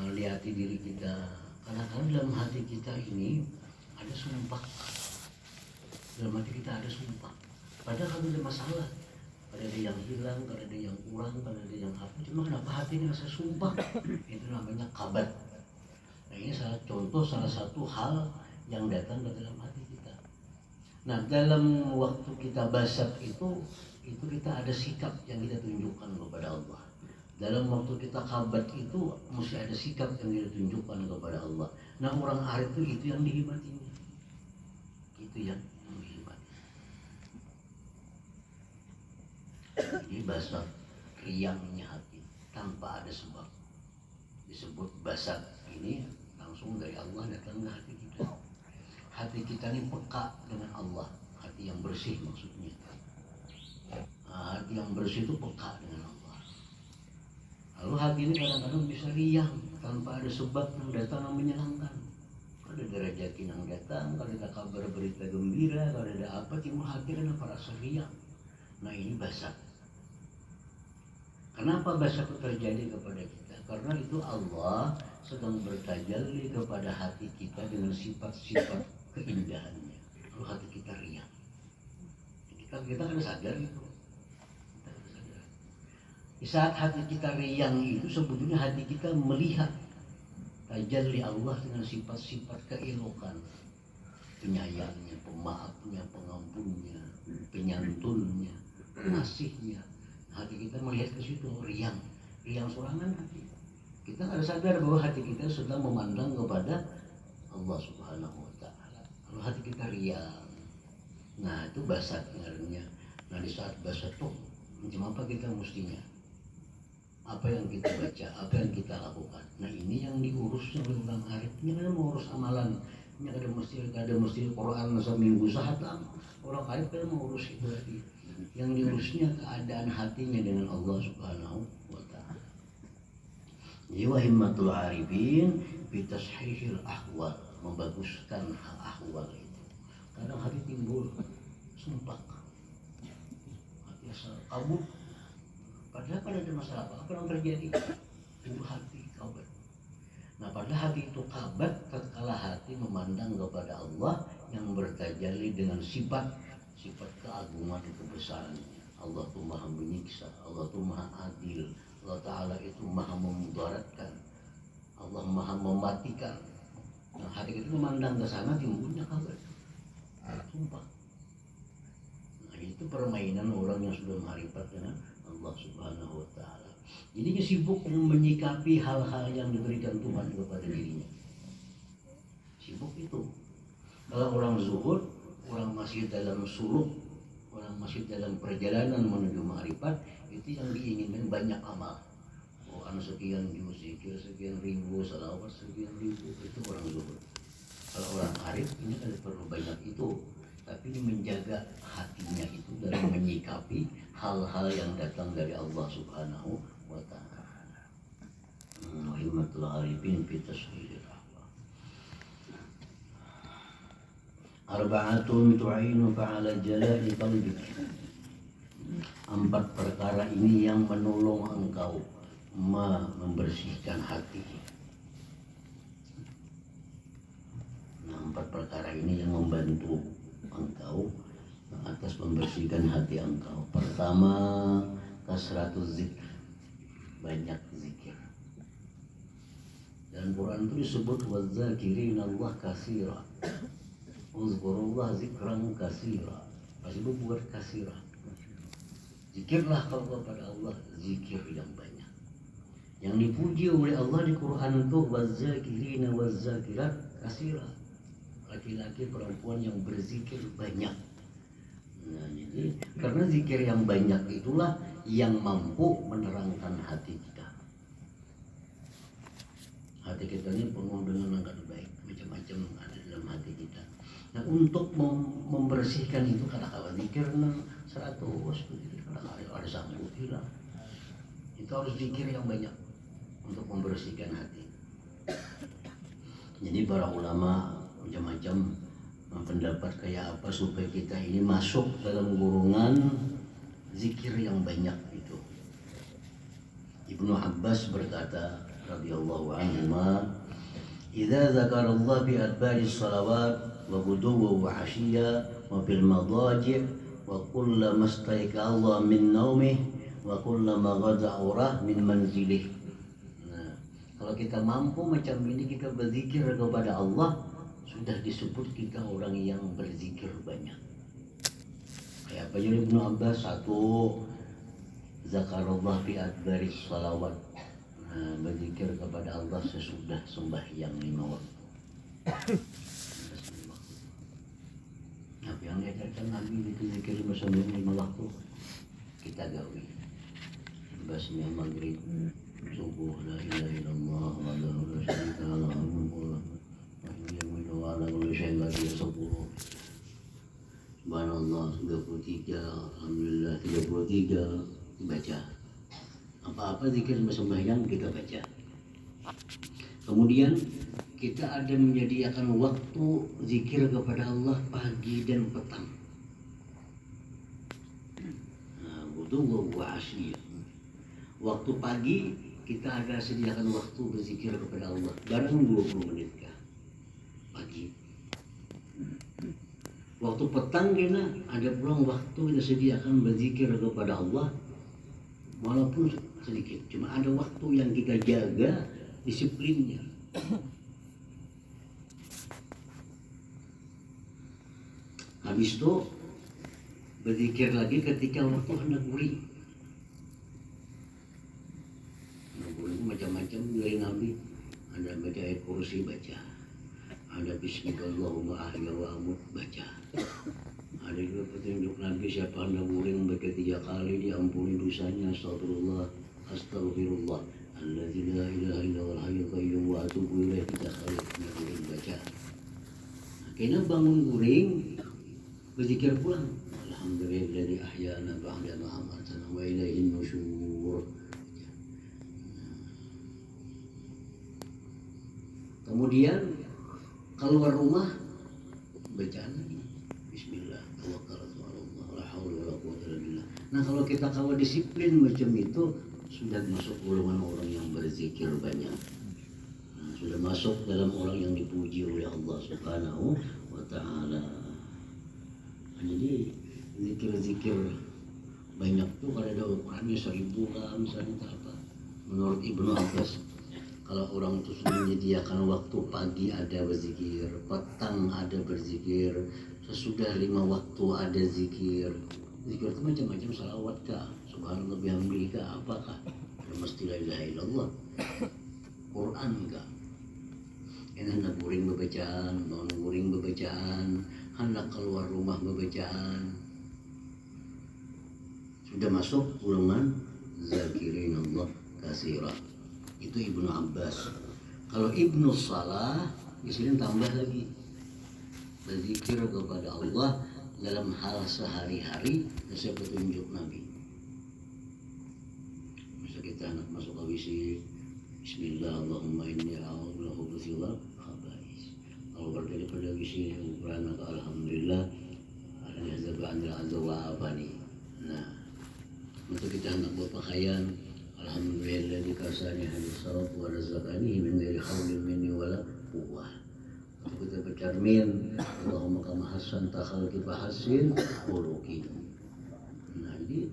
S2: melihat diri kita, kadang-kadang dalam hati kita ini ada sumpah. Dalam hati kita ada sumpah. Padahal kalau ada masalah, kalau ada yang hilang, kalau ada yang kurang, kalau ada yang apa, cuma kenapa hati ini rasa sumpah? Itu namanya kabar. Nah ini salah satu hal yang datang ke dalam hati kita. Nah dalam waktu kita basat itu kita ada sikap yang kita tunjukkan kepada Allah. Dalam waktu kita kabat itu mesti ada sikap yang kita tunjukkan kepada Allah. Nah orang arif itu yang dihikmatinya. Itu yang dihikmati. Ini basat, riangnya hati tanpa ada sebab. Disebut basat ini langsung dari Allah datang ke hati kita. Hati kita ini peka dengan Allah, hati yang bersih maksudnya. Hati yang bersih itu peka dengan Allah. Lalu hati ini kadang-kadang bisa riang tanpa ada sebab yang datang yang menyenangkan. Kalau ada rezeki yang datang, kalau ada kabar berita gembira, kalau ada apa, timbul hati kenapa rasa riang. Nah ini basat. Kenapa basat itu terjadi kepada kita? Karena itu Allah sedang bertajalli kepada hati kita dengan sifat-sifat keindahannya. Lalu hati kita riang. Kita kan sadar itu. Di saat hati kita riang itu sebetulnya hati kita melihat tajalli Allah dengan sifat-sifat keelokan, penyayangnya, pemaafnya, pengampunnya, penyantunnya, pengasihnya. Hati kita melihat ke situ, riang sorangan hati. Kita harus sadar bahwa hati kita sedang memandang kepada Allah Subhanahu wa Ta'ala. Kalau hati kita riang, nah itu basat dengarnya. Nah di saat basat tuh macam apa kita mestinya? Apa yang kita baca, apa yang kita lakukan. Nah ini yang diurusnya oleh orang arif. Ini kan mengurus amalan. Ini ada mesti Quran seminggu sahatam. Orang arif kan mengurus itu tadi. Yang diurusnya keadaan hatinya dengan Allah Subhanahu wa Ta'ala. Jiwa himmatul arifin bitashihil ahwal, membaguskan ahwal itu. Kadang hati timbul sumpah, hati asal kabur. Padahal kan ada masalah apa yang terjadi? Timbul hati kabat. Nah pada hati itu kabat tatkala hati memandang kepada Allah yang bertajalli dengan sifat keagungan dan kebesarannya. Allah itu maha menyiksa, Allah itu maha adil, Allah Ta'ala itu maha memudaratkan, Allah maha mematikan. Nah hati itu memandang ke sana timbulnya kabat, sumpah. Nah itu permainan orang yang sudah ma'rifat dengan Allah Subhanahu wa Ta'ala. Jadi dia sibuk menyikapi hal-hal yang diberikan Tuhan kepada dirinya. Sibuk itu. Kalau orang zuhud, orang masih dalam suluk, orang masih dalam perjalanan menuju ma'rifat, itu yang diinginkan banyak amal. Oh, sekian juz zikir, sekian ribu salawat, sekian ribu, itu orang zuhud. Kalau orang arif ini kan perlu banyak itu. Tapi ini menjaga hatinya itu dalam menyikapi hal-hal yang datang dari Allah Subhanahu wa Ta'ala. Himmatul arifin fi tashhiril ahwal. Arba'atun tu'inuka 'ala jala'i qalbik. 4 perkara ini yang menolong engkau membersihkan hati. Nah, 4 perkara ini yang membantu engkau atas membersihkan hati engkau. Pertama, kasratuz zikr, banyak zikir. Dan Quran itu disebut wazakirina Allah katsira. Uzkurullah zikran katsira. Disebut buat katsira. Zikirlah kalau kepada Allah, zikir yang banyak. Yang dipuji oleh Allah di Quran itu wazakirina wazakirat kasira, laki-laki perempuan yang berzikir banyak. Nah, jadi karena zikir yang banyak itulah yang mampu menerangkan hati kita. Hati kita ini penuh dengan angkat baik, macam-macam ada dalam hati kita. Nah, untuk membersihkan itu kata-kata zikir 100 begitu, kata-kata ada sanggup hilang. Itu harus zikir yang banyak untuk membersihkan hati. Jadi para ulama macam-macam pendapat kayak apa supaya kita ini masuk dalam golongan zikir yang banyak itu. Ibnu Abbas berkata radhiyallahu anhuma, "Idza zakarallah bi adbaris salawat wa buduwa wa ashiya wa fil madaji' wa kullama istayqa Allah min naumih wa kullama ghada aurah min manzilih." Nah, kalau kita mampu macam ini, kita berzikir kepada Allah, sudah disebut kita orang yang berzikir banyak. Kayak apa jadi Ibnu Abbas? 1, zakarullah fi adbaris salawat. Nah, berzikir kepada Allah sesudah sembahyang 5 waktu. Apa yang diajarkan Nabi itu zikir sembahyang 5 waktu kita gawe. Basmiyah maghrib, subuh, la ilaha illallah wa la syarika lahu wa ala kulli syai'in qadir, subhanallah 33, alhamdulillah 33 dibaca. Apa-apa zikir sembahyang kita baca. Kemudian kita ada menyediakan waktu zikir kepada Allah pagi dan petang. Nah, butuh wa asyiyah. Waktu pagi kita ada sediakan waktu berzikir kepada Allah barang 20 menit kah pagi. Waktu petang kita ada pulang waktu kita sediakan berzikir kepada Allah walaupun sedikit, cuma ada waktu yang kita jaga disiplinnya. Habis itu berzikir lagi ketika waktu hendak guring. Macam-macam dari Nabi, ada baca ayat kursi baca, ada bismillahirrahmanirrahim ahya wa amut baca, ada juga petunjuk Nabi siapa hendak guring baca 3 kali diampuni dosanya, astagfirullah astagfirullah alladzi la ilaha illallal hayyul qayyum wa atubu ilaih 3 kali guring baca. Kena bangun guring berzikir pulang, alhamdulillahilladzi ahyana ba'da ma amatana wa ilaihin nusyur. Kemudian keluar rumah bacaan lagi bismillah tawakkaltu 'ala Allah la haula wala quwwata illa billah. Nah, kalau kita kawa disiplin macam itu sudah masuk golongan orang yang berzikir banyak. Nah, sudah masuk dalam orang yang dipuji oleh Allah Subhanahu wa taala. Nah, jadi zikir-zikir banyak tuh kalau ada ukurannya 1000 lah misalnya apa. Menurut Ibnu Abbas, kalau orang itu sudah menyediakan waktu pagi ada berzikir, petang ada berzikir, sesudah 5 waktu ada zikir. Zikir itu macam-macam, salawat kah, subhanallah bihamdihi kah, apakah? Ada mesti la ilaha illallah. Quran kah? Ini hendak guring bebacaan, bangun guring bebacaan, hendak keluar rumah bebacaan. Sudah masuk golongan zakirin Allah katsira. Itu Ibnu Abbas. Kalau Ibnu Salah di sini tambah lagi berzikir kepada Allah dalam hal sehari-hari sesuai petunjuk Nabi. Misal kita anak masuk ke WC, bismillah Allahumma inni a'udzu bika min khaba'is. Kalau berdiri pada WC ukuran alhamdulillah ada yazaba anil azza wa abani. Nah, untuk kita hendak buat pakaian, alhamdulillah dikasani hadis salat wa razaqani min ghairi haulin minni wala quwwah. Untuk kita bercermin, Allahumma kama hasanta khalqi fahasin khuluqi. Nah, jadi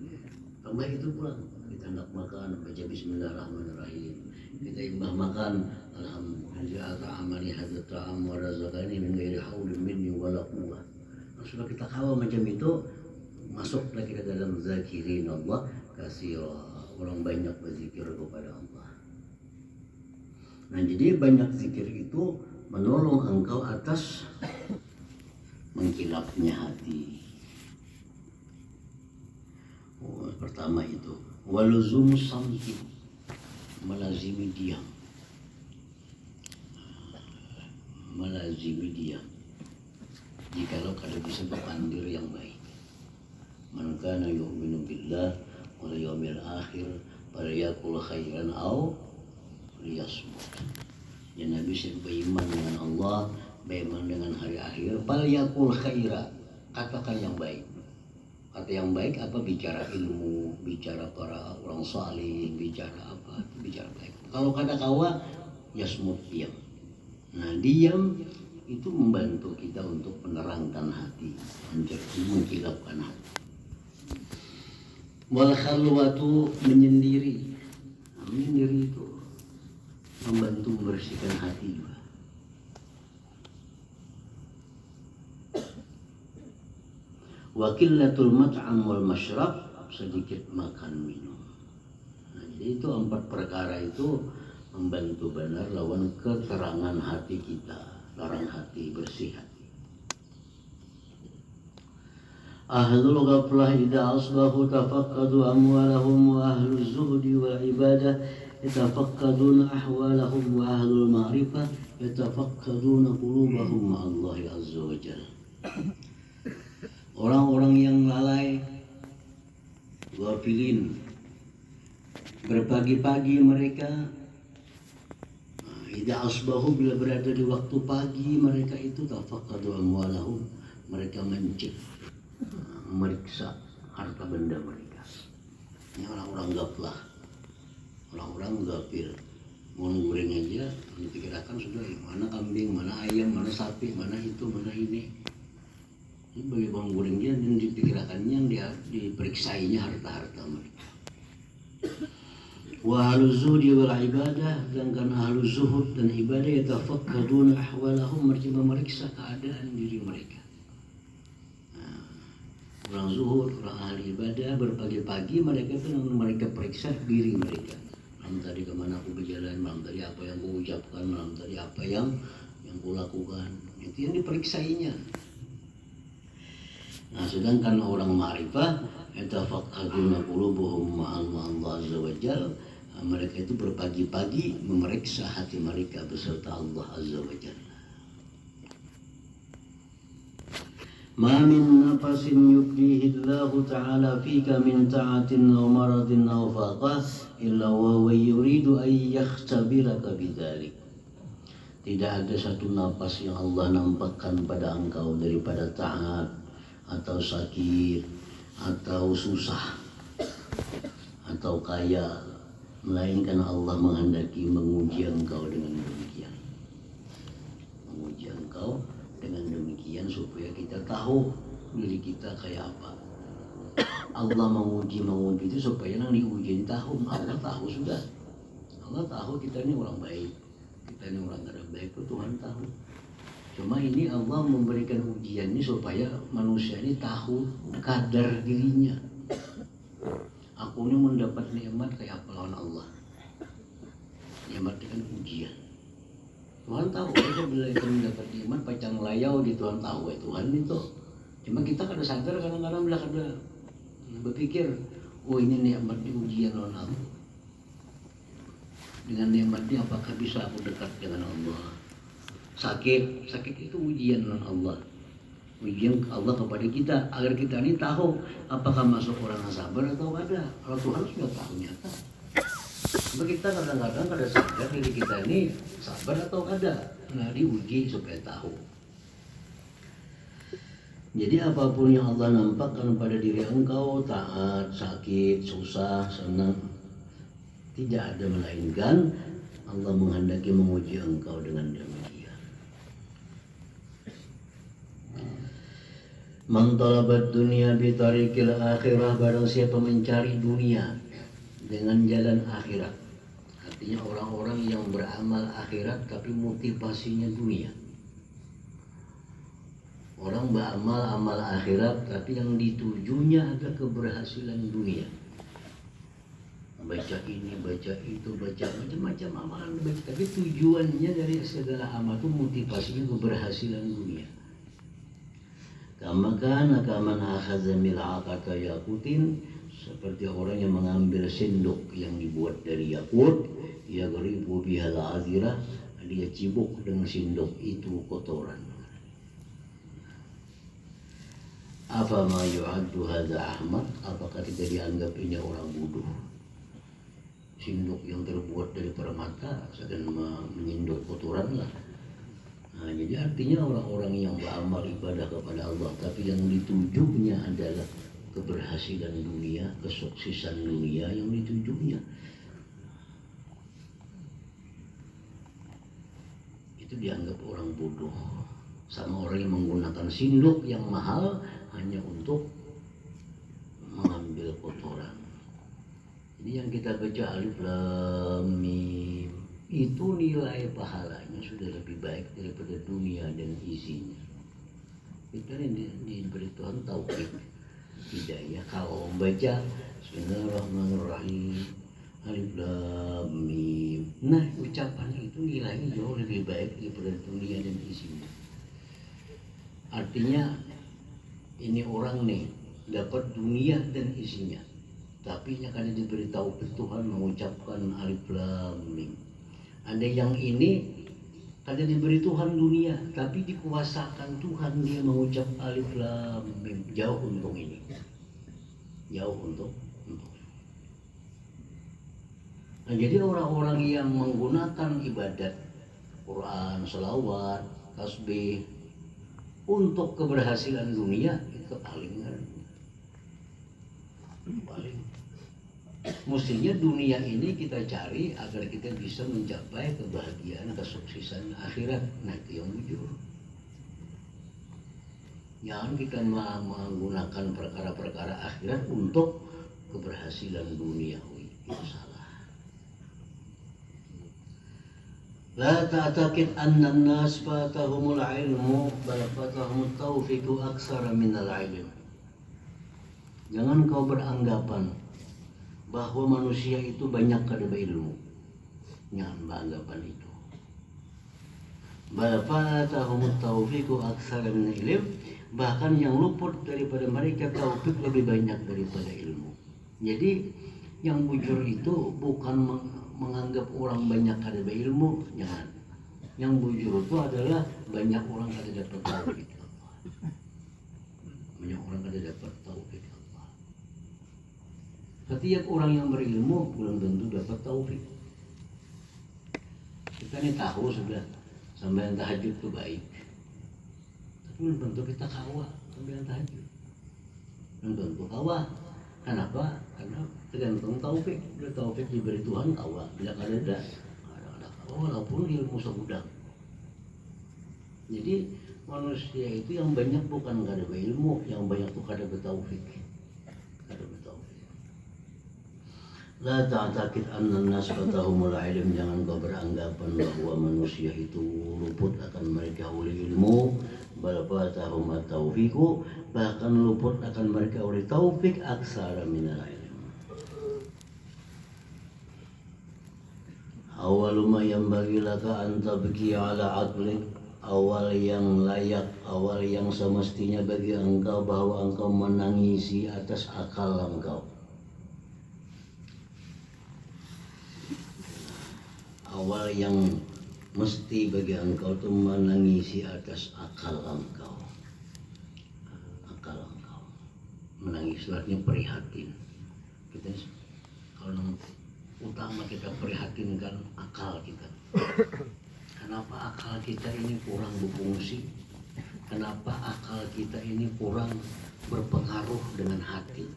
S2: tambah itu pulang. Kita hendak makan baca bismillahirrahmanirrahim. Kita imbah makan, alhamdulillah ta'amani hadza ta'am wa razaqani min ghairi haulin minni wala quwwah. Nah, sudah kita kawa macam itu, masuklah kita dalam zakirin Allah katsira. Orang banyak berzikir kepada Allah. Nah, jadi banyak zikir itu menolong engkau atas mengkilapnya hati. Pertama itu waluzumus samti, melazimi diam. Melazimi diam. Jikalau kada bisa berpandir yang baik. Man kana yu'minu billah wal yawmil akhir falyaqul khairan aw liyasmut. Ya Nabi beriman dengan Allah, beriman dengan hari akhir, falyaqul khaira, katakan yang baik. Kata yang baik apa? Bicara ilmu, bicara para orang salih, bicara apa? Bicara baik. Kalau kata kawa, yasmut, diam. Nah, diam itu membantu kita untuk menerangkan hati, mengkilapkan hati. Wal khalwatu, menyendiri. Nah, menyendiri itu membantu membersihkan hati juga. Wa qillatul mat'am wal masyrab, sedikit makan minum. Nah, jadi itu 4 perkara itu membantu benar lawan keterangan hati kita, larang hati, bersih hati. Ahlul ghaflah idza asbahu tafaqqadu amwalahum wa ahluz zuhdi wal ibadah yatafaqqaduna ahwalahum wa ahlul ma'rifah yatafaqqaduna qulubahum ma'allahi azza wa jalla. Orang-orang yang lalai, ghafilin, berpagi-pagi mereka, idza asbahu, bila berada di waktu pagi mereka itu tafaqqadu amwalahum, mereka mencek, meriksa harta benda mereka. Ini orang-orang ghaflah, orang-orang ghafil. Mau goreng aja dipikirkan sudah, mana kambing, mana ayam, mana sapi, mana itu, mana ini. Ini bagi bang goreng dia dan dipikirkannya yang dia diperiksainya harta-harta mereka. Wa ahluz zuhdi wal ibadah, sedangkan ahluz zuhud dan ibadah yatafaqqaduna ahwalahum, mereka memeriksa keadaan diri mereka. Nah, orang zuhud, orang ahli ibadah berpagi-pagi mereka itu mereka periksa diri mereka. Malam tadi kemana aku berjalan, malam tadi apa yang aku ucapkan, malam tadi apa yang aku lakukan. Itu yang diperiksainya. Nah, sedangkan orang ma'rifah yatafaqqaduna qulubuhum ma'allah azza wa jalla, mereka itu berpagi-pagi memeriksa hati mereka beserta Allah azza wa jalla. Ma min nafasin yubdihi Allah ta'ala fika min ta'atin aw maradin aw faqah illa wa huwa yuridu an yakhtabiraka bidzalik. Tidak ada satu napas yang Allah nampakkan pada engkau daripada taat atau sakit atau susah atau kaya, melainkan Allah menghendaki menguji engkau dengan demikian. Menguji engkau dengan demikian supaya kita tahu diri kita kayak apa. Allah menguji itu supaya yang diuji tahu. Allah tahu sudah. Allah tahu kita ini orang baik, kita ini orang tidak baik, itu Tuhan tahu. Cuma ini Allah memberikan ujian ini supaya manusia ini tahu kadar dirinya. Aku ini mendapat nikmat kayak apa lawan Allah. Nikmat itu kan ujian. Tuhan tahu, kita bila itu mendapat nikmat pacang layau di Tuhan tahu ya Tuhan itu. Cuma kita kada sadar kadang-kadang bila kada berpikir, oh ini nikmat ini ujian lawan aku. Dengan nikmat ini apakah bisa aku dekat dengan Allah? Sakit itu ujian dengan Allah. Ujian Allah kepada kita agar kita ini tahu apakah masuk orang yang sabar atau ada. Kalau Tuhan sudah tahu nyata. Tapi kita kadang-kadang kada sadar diri kita ini sabar atau ada. Nah, diuji supaya tahu. Jadi apapun yang Allah nampakkan pada diri engkau, taat, sakit, susah, senang, tidak ada melainkan Allah menghendaki menguji engkau dengan demikian. Man talabat dunia bi tariqil akhirah, barang siapa mencari dunia dengan jalan akhirat. Artinya orang-orang yang beramal akhirat tapi motivasinya dunia. Orang beramal amal akhirat tapi yang ditujunya adalah keberhasilan dunia. baca ini, baca itu, baca macam-macam amalan baik, tapi tujuannya dari segala amal itu motivasinya keberhasilan dunia. Kama akhadha mil'aqata yaqutin, seperti orang yang mengambil sendok yang dibuat dari yakut, yaghribu bihal azirah, dia cibuk dengan sendok itu kotoran. Apa ma yu'addu hadza ahmad, apakah tidak dianggap ini orang bodoh? Sendok yang terbuat dari permata sedang menyendok kotoran lah. Nah, jadi artinya orang-orang yang beramal ibadah kepada Allah tapi yang ditujunya adalah keberhasilan dunia, kesuksesan dunia yang ditujunya, itu dianggap orang bodoh. Sama orang yang menggunakan sendok yang mahal hanya untuk mengambil kotoran. Ini yang kita baca alif lam mim, itu nilai pahalanya sudah lebih baik daripada dunia dan isinya. Kita ini diberi Tuhan taufik hidayah. Kalau membaca Bismillahirrahmanirrahim, alif lam mim, nah ucapannya itu nilainya jauh lebih baik daripada dunia dan isinya. Artinya ini orang nih dapat dunia dan isinya, tapi karena diberitahu Tuhan mengucapkan alif lam mim. Ada yang ini karena diberi Tuhan dunia, tapi dikuasakan Tuhan, dia mengucap alif lam mim. Jauh untung ini, jauh untung. Nah, jadi orang-orang yang menggunakan ibadat Quran, salawat, tasbih untuk keberhasilan dunia, itu paling mestinya dunia ini kita cari agar kita bisa mencapai kebahagiaan, kesuksesan akhirat. Nah, itu yang jujur. Jangan kita menggunakan perkara-perkara akhirat untuk keberhasilan duniawi, itu salah. La ta'taqid anna an-nas fatahumul ilmu bal fatahumut taufiqu aksara minal ilm. Jangan kau beranggapan bahwa manusia itu banyak kada ilmu. Jangan beranggapan itu. Bal fatahumut taufiqu aksara minal ilm, bahkan yang luput daripada mereka taufik lebih banyak daripada ilmu. Jadi yang bujur itu bukan menganggap orang banyak kada ilmu, jangan. Yang bujur itu adalah banyak orang kada dapat taufik Allah. Banyak orang kada dapat taufik Allah. Setiap orang yang berilmu belum tentu dapat taufik. Kita ini tahu sudah sambil tahajud itu baik, tapi belum tentu kita kawah sambil tahajud. Belum tentu kawah. Kenapa? Karena tergantung taufik. Bila taufik diberi Tuhan kawah, bila kada kawah walaupun ilmu segudang. Jadi manusia itu yang banyak bukan kada berilmu, yang banyak itu kada bertaufik. Kada bertaufik. La ta'taqid anna an-nas fatahumul ilm, jangan kau beranggapan bahwa manusia itu luput akan mereka oleh ilmu, bal fatahum at-taufiqu, bahkan luput akan mereka oleh taufik aksara minal ilm. Awwalu ma yanbaghi laka an tabki ala aqlik, awal yang layak, awal yang semestinya bagi engkau bahwa engkau menangisi atas akal engkau. Awal yang mesti bagi engkau itu menangisi atas akal engkau. Akal engkau. Menangis artinya prihatin. Kita kalau utama kita prihatinkan akal kita. Kenapa akal kita ini kurang berfungsi? Kenapa akal kita ini kurang berpengaruh dengan hati?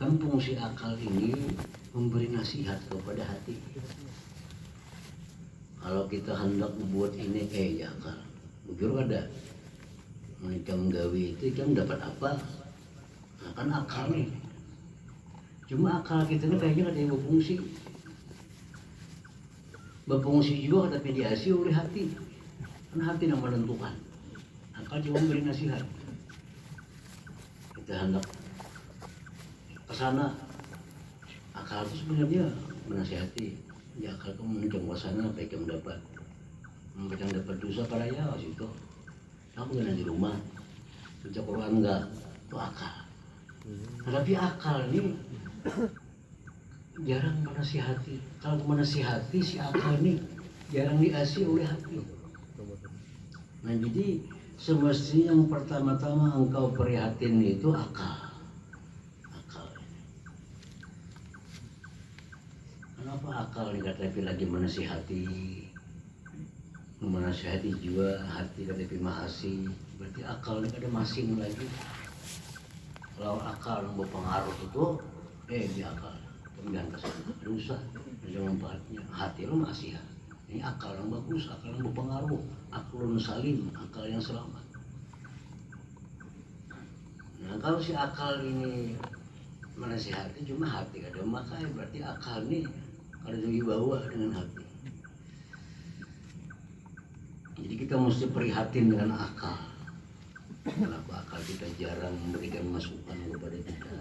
S2: Kan fungsi akal ini memberi nasihat kepada hati. Kalau kita hendak membuat ini, ya akal, bujur ada. Mereka menggawi itu, kan dapat apa? Nah, kan akal nih. Cuma akal kita ini kayaknya ada yang berfungsi. Berfungsi juga tapi diasi oleh hati. Kan hati yang menentukan. Akal cuma memberi nasihat. Kita hendak ke sana, Akal itu sebenarnya menasihati. Ya akal kamu menuju sana baik yang dapat. Yang dapat dosa pada ya situ. Kamu kan di rumah. Baca Quran enggak? Itu akal. Tapi akal ini jarang menasihati. Kalau menasihati si akal ini jarang diasih oleh hati. Nah jadi semestinya yang pertama-tama engkau prihatin itu akal. Akal. Kenapa akal ini kata lagi menasihati? Menasihati jiwa, hati kata masih. Berarti akal ini ada masing lagi. Kalau akal yang berpengaruh itu, di akal. Kemudian kesana, rusak, jangan manfaatnya. Hati lo masih ya. Ini akal yang bagus, akal yang berpengaruh, aklun salim, akal yang selamat. Nah kalau si akal ini menasihati cuma hati kada makanya berarti akal ini kada dibawa dengan hati. Jadi kita mesti prihatin dengan akal. Kenapa akal kita jarang memberikan masukan kepada kita?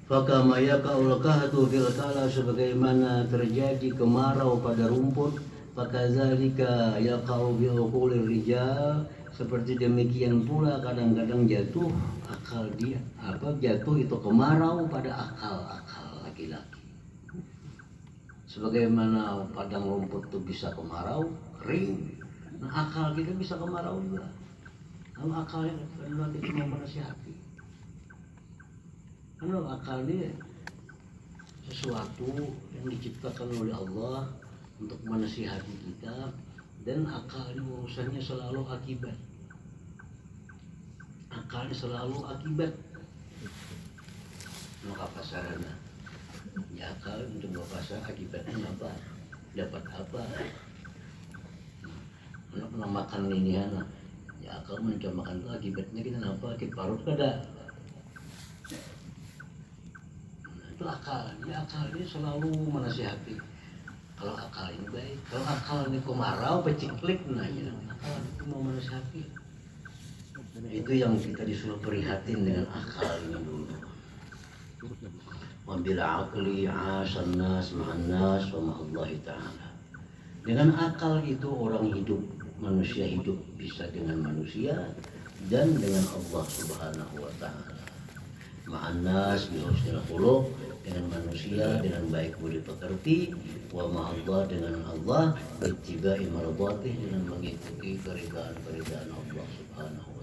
S2: Fakama yaqa'ul qahtu fil kala, sebagaimana terjadi kemarau pada rumput, fakadzalika yaqa'u bi uqulir rijal, seperti demikian pula kadang-kadang jatuh akal dia, jatuh itu kemarau pada akal-akal laki-laki. Sebagaimana padang rumput itu bisa kemarau, kering, nah akal kita bisa kemarau juga. Kalau akalnya adalah kita mau menasihati. Karena akal ini sesuatu yang diciptakan oleh Allah untuk menasihati kita, dan akal ini urusannya selalu akibat. Akal ini selalu akibat. Maka pasarana, ya akal untuk berpasar akibatnya apa? Dapat apa? Anak makan ini anak, ya akal mencari makan itu akibatnya kita apa? Kita parut kada. Itu akal, ya akal ini selalu menasihati. Kalau akal ini baik, kalau akal ini kemarau, peciklik, nah ya akal itu mau menasihati. Itu yang kita disuruh prihatin dengan akal ini dulu. Wabil akli asan nas ma'an nas wa ma'allahi ta'ala. Dengan akal itu orang hidup, manusia hidup bisa dengan manusia dan dengan Allah Subhanahu wa ta'ala. Ma'anas bihusnil khuluq, dengan manusia dengan baik budi pekerti, wa ma'allah dengan Allah, ittiba'i mardatih, dengan mengikuti keridaan-keridaan Allah Subhanahu